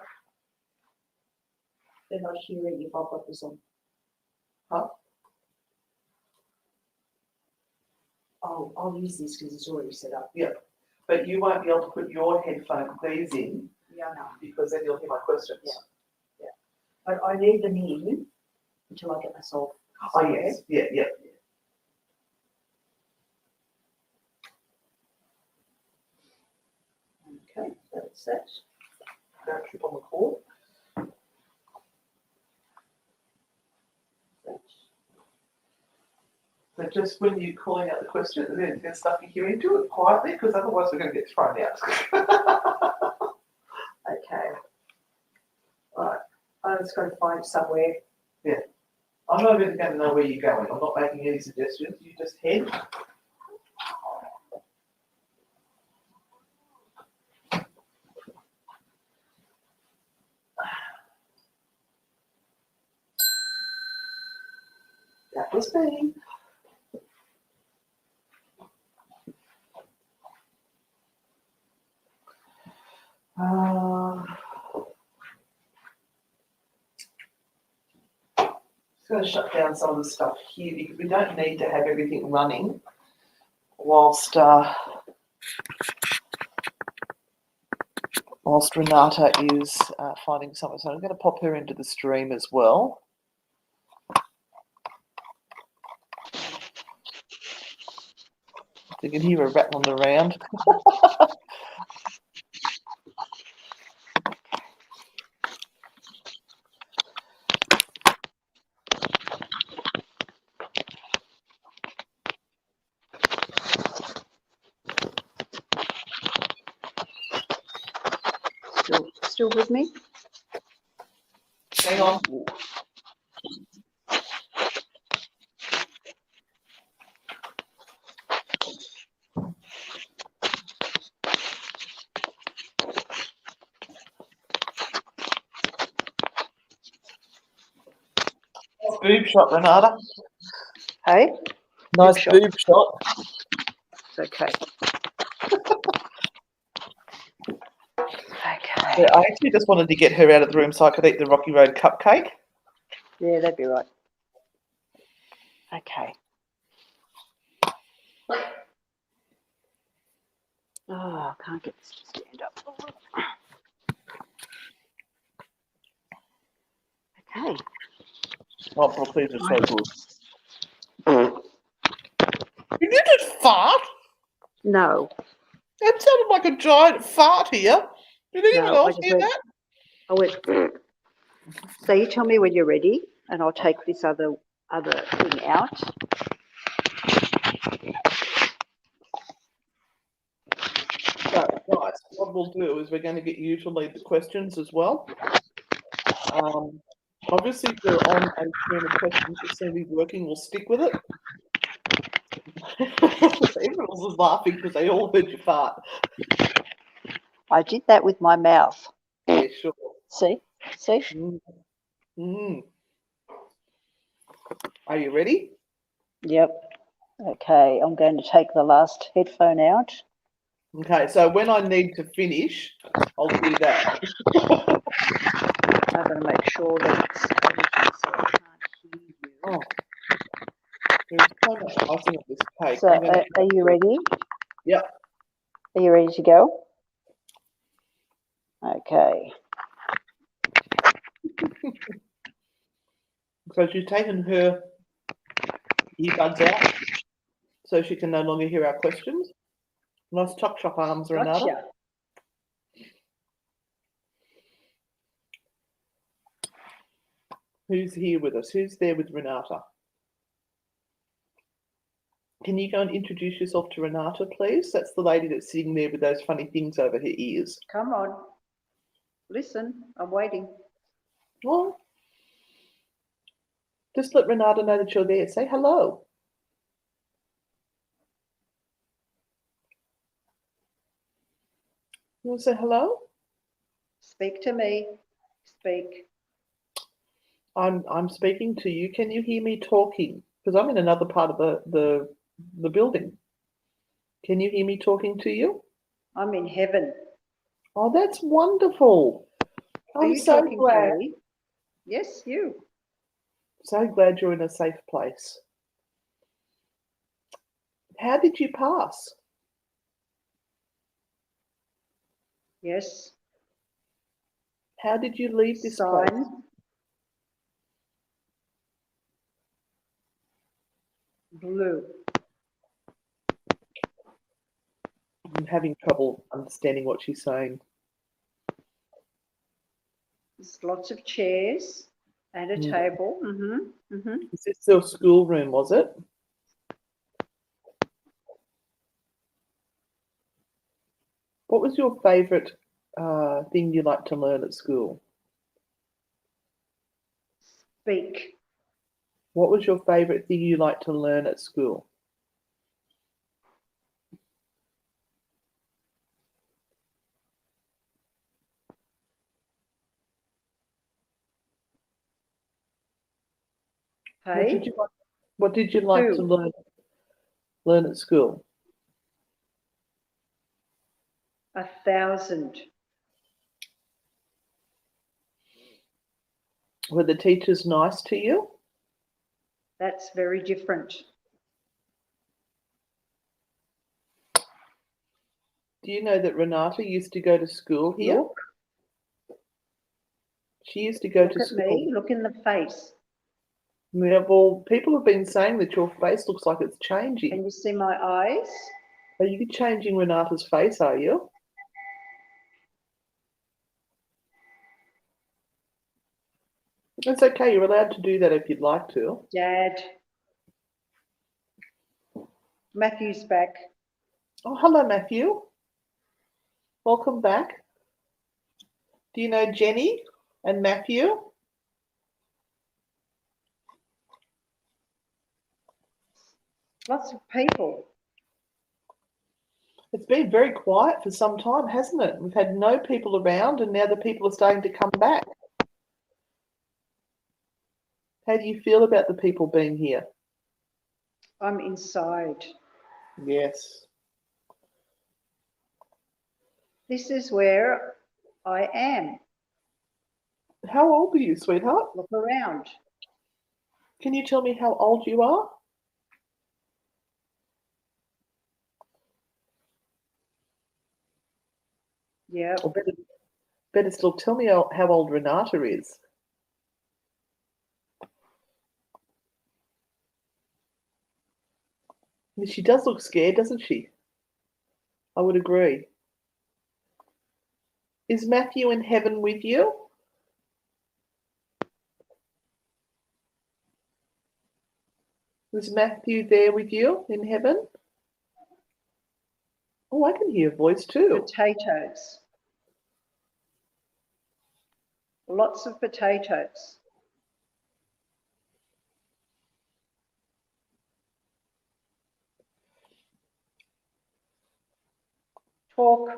They're not hearing if I've got this on. Huh? I'll use this because it's already set up. Yeah, but you won't be able to put your these in Yeah, no. because then you'll hear my questions. Yeah. But I leave them in until I get myself. Oh, yes. Yeah. Okay, that's it. Don't trip on the cord. So just when you're calling out the question, then stuff you hear into it quietly, because otherwise we're going to get thrown out. Okay. Right. I'm just going to find it somewhere. I'm not even going to know where you're going. I'm not making any suggestions. You just head. That was me. Just going to shut down some of the stuff here because we don't need to have everything running whilst Renata is finding something. So I'm going to pop her into the stream as well. You can hear her rattling around. Still with me? Hang on. Boob shot, Renata. Hey? Nice boob shot. It's okay. Okay. Yeah, I actually just wanted to get her out of the room so I could eat the Rocky Road cupcake. Yeah, that'd be right. Okay. Oh, I can't get this to stand up. Okay. Oh, broccoli is so good. Did you just fart? No. That sounded like a giant fart here. Did anyone No, I else just hear went, that? I went. So you tell me when you're ready, and I'll take this other thing out. So, guys, what we'll do is we're going to get you to lead the questions as well. Obviously, if we're on a stream of questions that seem to be working, we'll stick with it. Everyone else is laughing because they all heard you fart. I did that with my mouth. Yeah, sure. See? See? Are you ready? Yep. Okay, I'm going to take the last headphone out. Okay, so when I need to finish, I'll do that. I'm going to make sure that it's everything so I can't hear you. Oh, there's so much icing on this cake. So, are you ready? Yep. Are you ready to go? Okay. So she's taken her earbuds out so she can no longer hear our questions. Nice tuck shop arms, Renata. Gotcha. Who's here with us? Who's there with Renata? Can you go and introduce yourself to Renata, please? That's the lady that's sitting there with those funny things over her ears. Come on. Listen, I'm waiting. Well, just let Renata know that you're there. Say hello. You want to say hello? Speak to me. Speak. I'm speaking to you. Can you hear me talking? Because I'm in another part of the building. Can you hear me talking to you? I'm in heaven. Oh, that's wonderful. Are I'm you so talking to glad. me? Yes, you. So glad you're in a safe place. How did you pass? Yes. How did you leave this place? Sign. Blue. I'm having trouble understanding what she's saying. There's lots of chairs and a table. Is this your schoolroom, was it? What was your favourite thing you liked to learn at school? Speak. What was your favourite thing you liked to learn at school? Hey. What did you like to Who? learn at school? 1,000. Were the teachers nice to you? That's very different. Do you know that Renata used to go to school here? Look. She used to go Look to at school. me. Look in the face. Yeah, well, people have been saying that your face looks like it's changing. Can you see my eyes? Are you changing Renata's face, are you? It's okay, you're allowed to do that if you'd like to. Dad. Matthew's back. Oh, hello, Matthew. Welcome back. Do you know Jenny and Matthew? Lots of people. It's been very quiet for some time, hasn't it? We've had no people around and now the people are starting to come back. How do you feel about the people being here? I'm inside. Yes. This is where I am. How old are you, sweetheart? Look around. Can you tell me how old you are? Yeah. Or better still, tell me how old Renata is. She does look scared, doesn't she? I would agree. Is Matthew in heaven with you? Is Matthew there with you in heaven? Oh, I can hear a voice too. Potatoes. Lots of potatoes. Talk.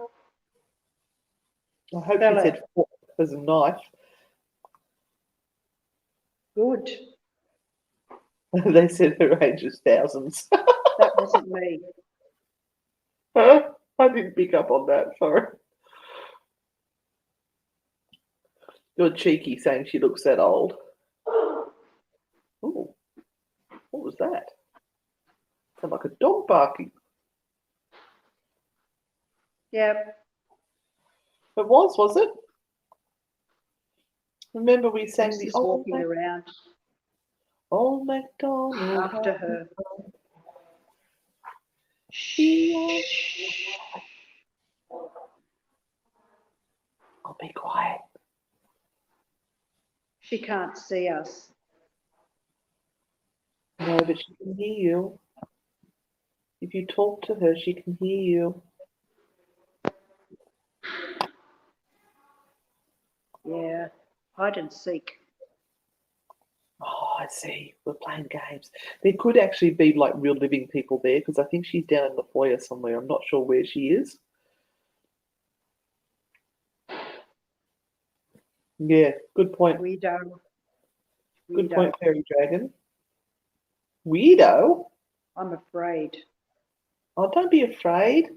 I hope Spell she it. said fork as a knife. Good. They said her age is thousands. That wasn't me. I didn't pick up on that, sorry. You're cheeky saying she looks that old. Ooh, what was that? Sound like a dog barking. Yep. It was it? Remember we sang Rex the is walking around Old MacDonald. after her. I'll be quiet. She can't see us. No, but she can hear you. If you talk to her, she can hear you. Yeah. Hide and seek. Oh, I see. We're playing games. There could actually be like real living people there because I think she's down in the foyer somewhere. I'm not sure where she is. Yeah, good point. Weirdo. Good point, Fairy Dragon. Weirdo? I'm afraid. Oh, don't be afraid.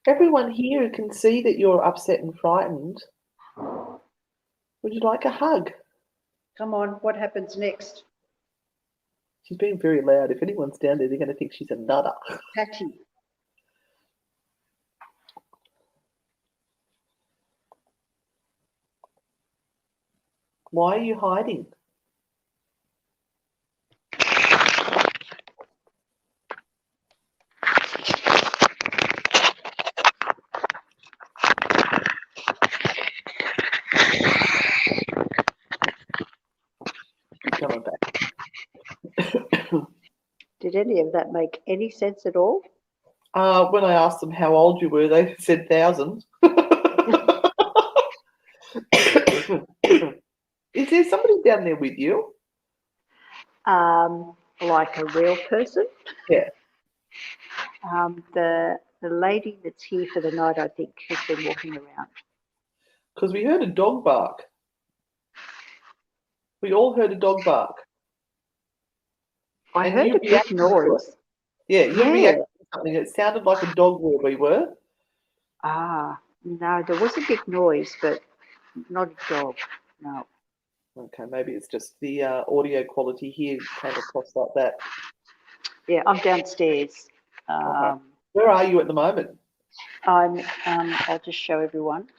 Everyone here can see that you're upset and frightened. Would you like a hug? Come on, what happens next? She's being very loud. If anyone's down there, they're going to think she's a nutter. Patty. Why are you hiding? Coming back. Did any of that make any sense at all? When I asked them how old you were, they said 1,000. Is there somebody down there with you? Like a real person? Yeah. The lady that's here for the night, I think, has been walking around. Because we heard a dog bark. We all heard a dog bark. I And heard you a big reacted to it. noise. Yeah, you Yeah. reacted to something. It sounded like a dog where we were. No, there was a big noise, but not a dog. No. Okay, maybe it's just the audio quality here came across like that. Yeah, I'm downstairs. Okay. Where are you at the moment? I'll just show everyone.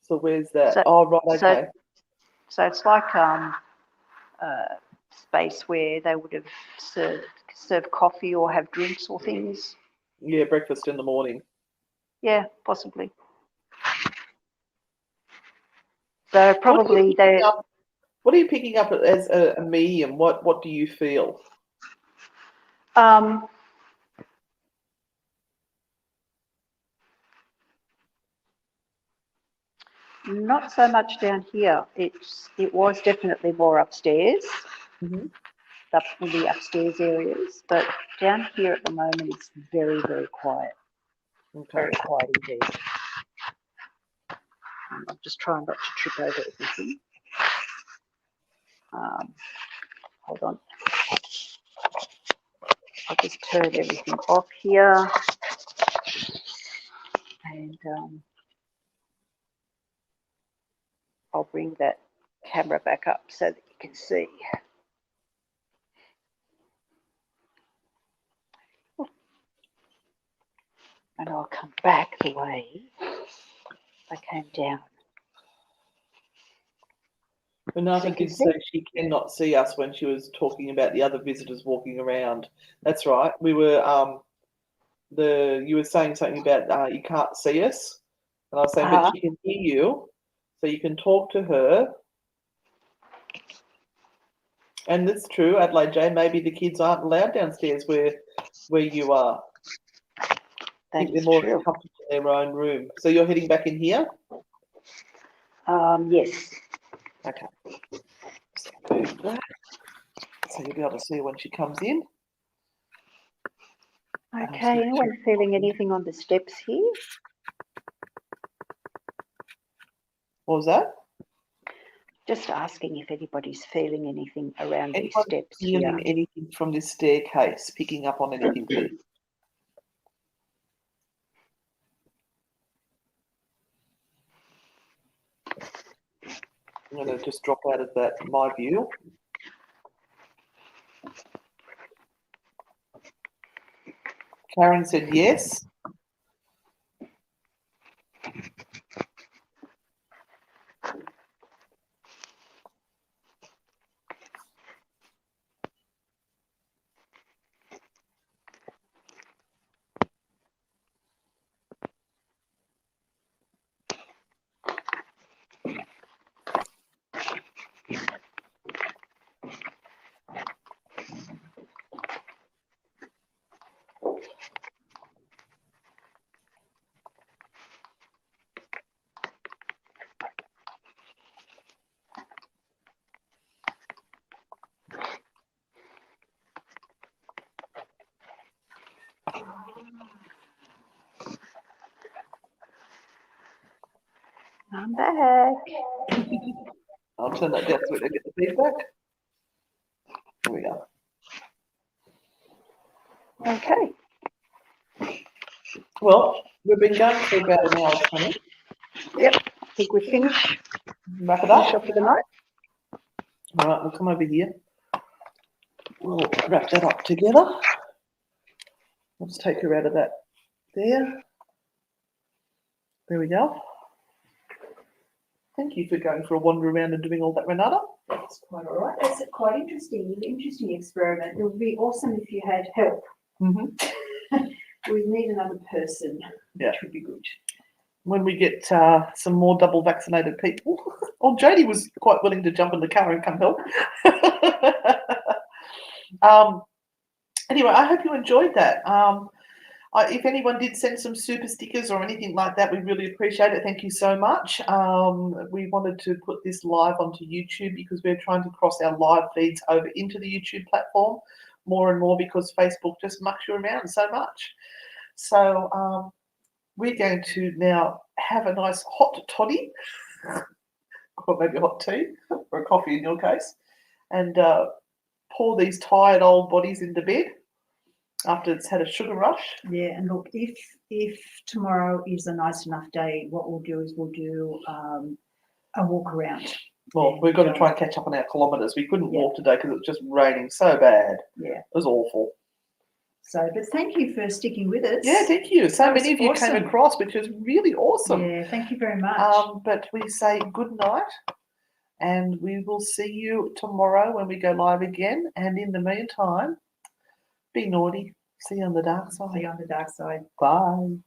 So where's that? So- Oh, right, okay. So it's like a space where they would have served coffee or have drinks or things. Yeah, breakfast in the morning. Yeah, possibly. So probably What are you picking up as a medium? What do you feel? Not so much down here. It was definitely more upstairs, up in the upstairs areas, but down here at the moment it's very, very quiet. Okay. Very quiet indeed. I'm just trying not to trip over everything. Hold on. I'll just turn everything off here. And I'll bring that camera back up so that you can see. And I'll come back the way I came down. Renata So did say she cannot see us when she was talking about the other visitors walking around. That's right. We were you were saying something about you can't see us, and I was saying, but she can hear you, so you can talk to her. And that's true, Adelaide J. Maybe the kids aren't allowed downstairs where you are. I think they're more comfortable in their own room. So you're heading back in here? Yes. Okay. So move that. So you'll be able to see her when she comes in. Okay, anyone feeling anything on the steps here? What was that? Just asking if anybody's feeling anything around these Anyone steps feeling here. anything from this staircase, picking up on anything, please? I'm going to just drop out of that my view. Karen said yes. I'm back. I'll turn that down so we don't get the feedback. Here we go. Okay. Well, we've been going for about an hour 20. Yep. I think we're finished. Wrap it Finish up. off for the night. All right, we'll come over here. We'll wrap that up together. Let's take her out of that there. There we go. Thank you for going for a wander around and doing all that, Renata. That's quite all right. That's quite interesting. Interesting experiment. It would be awesome if you had help. Mm-hmm. We need another person. Yeah. Which would be good. When we get some more double vaccinated people. Oh, Jodie was quite willing to jump in the car and come help. Anyway, I hope you enjoyed that. If anyone did send some super stickers or anything like that, we really appreciate it. Thank you so much. We wanted to put this live onto YouTube because we're trying to cross our live feeds over into the YouTube platform more and more because Facebook just mucks you around so much. So we're going to now have a nice hot toddy, or maybe a hot tea, or a coffee in your case, and pour these tired old bodies into bed after it's had a sugar rush. Yeah, and look, if tomorrow is a nice enough day, what we'll do is we'll do a walk around. Well, we've got to try and catch up on our kilometres. We couldn't walk today because it was just raining so bad. Yeah. It was awful. So, but thank you for sticking with us. Yeah, thank you. So That was many of you awesome. came across, which is really awesome. Yeah, thank you very much. But we say good night, and we will see you tomorrow when we go live again. And in the meantime, be naughty. See you on the dark side. See you on the dark side. Bye.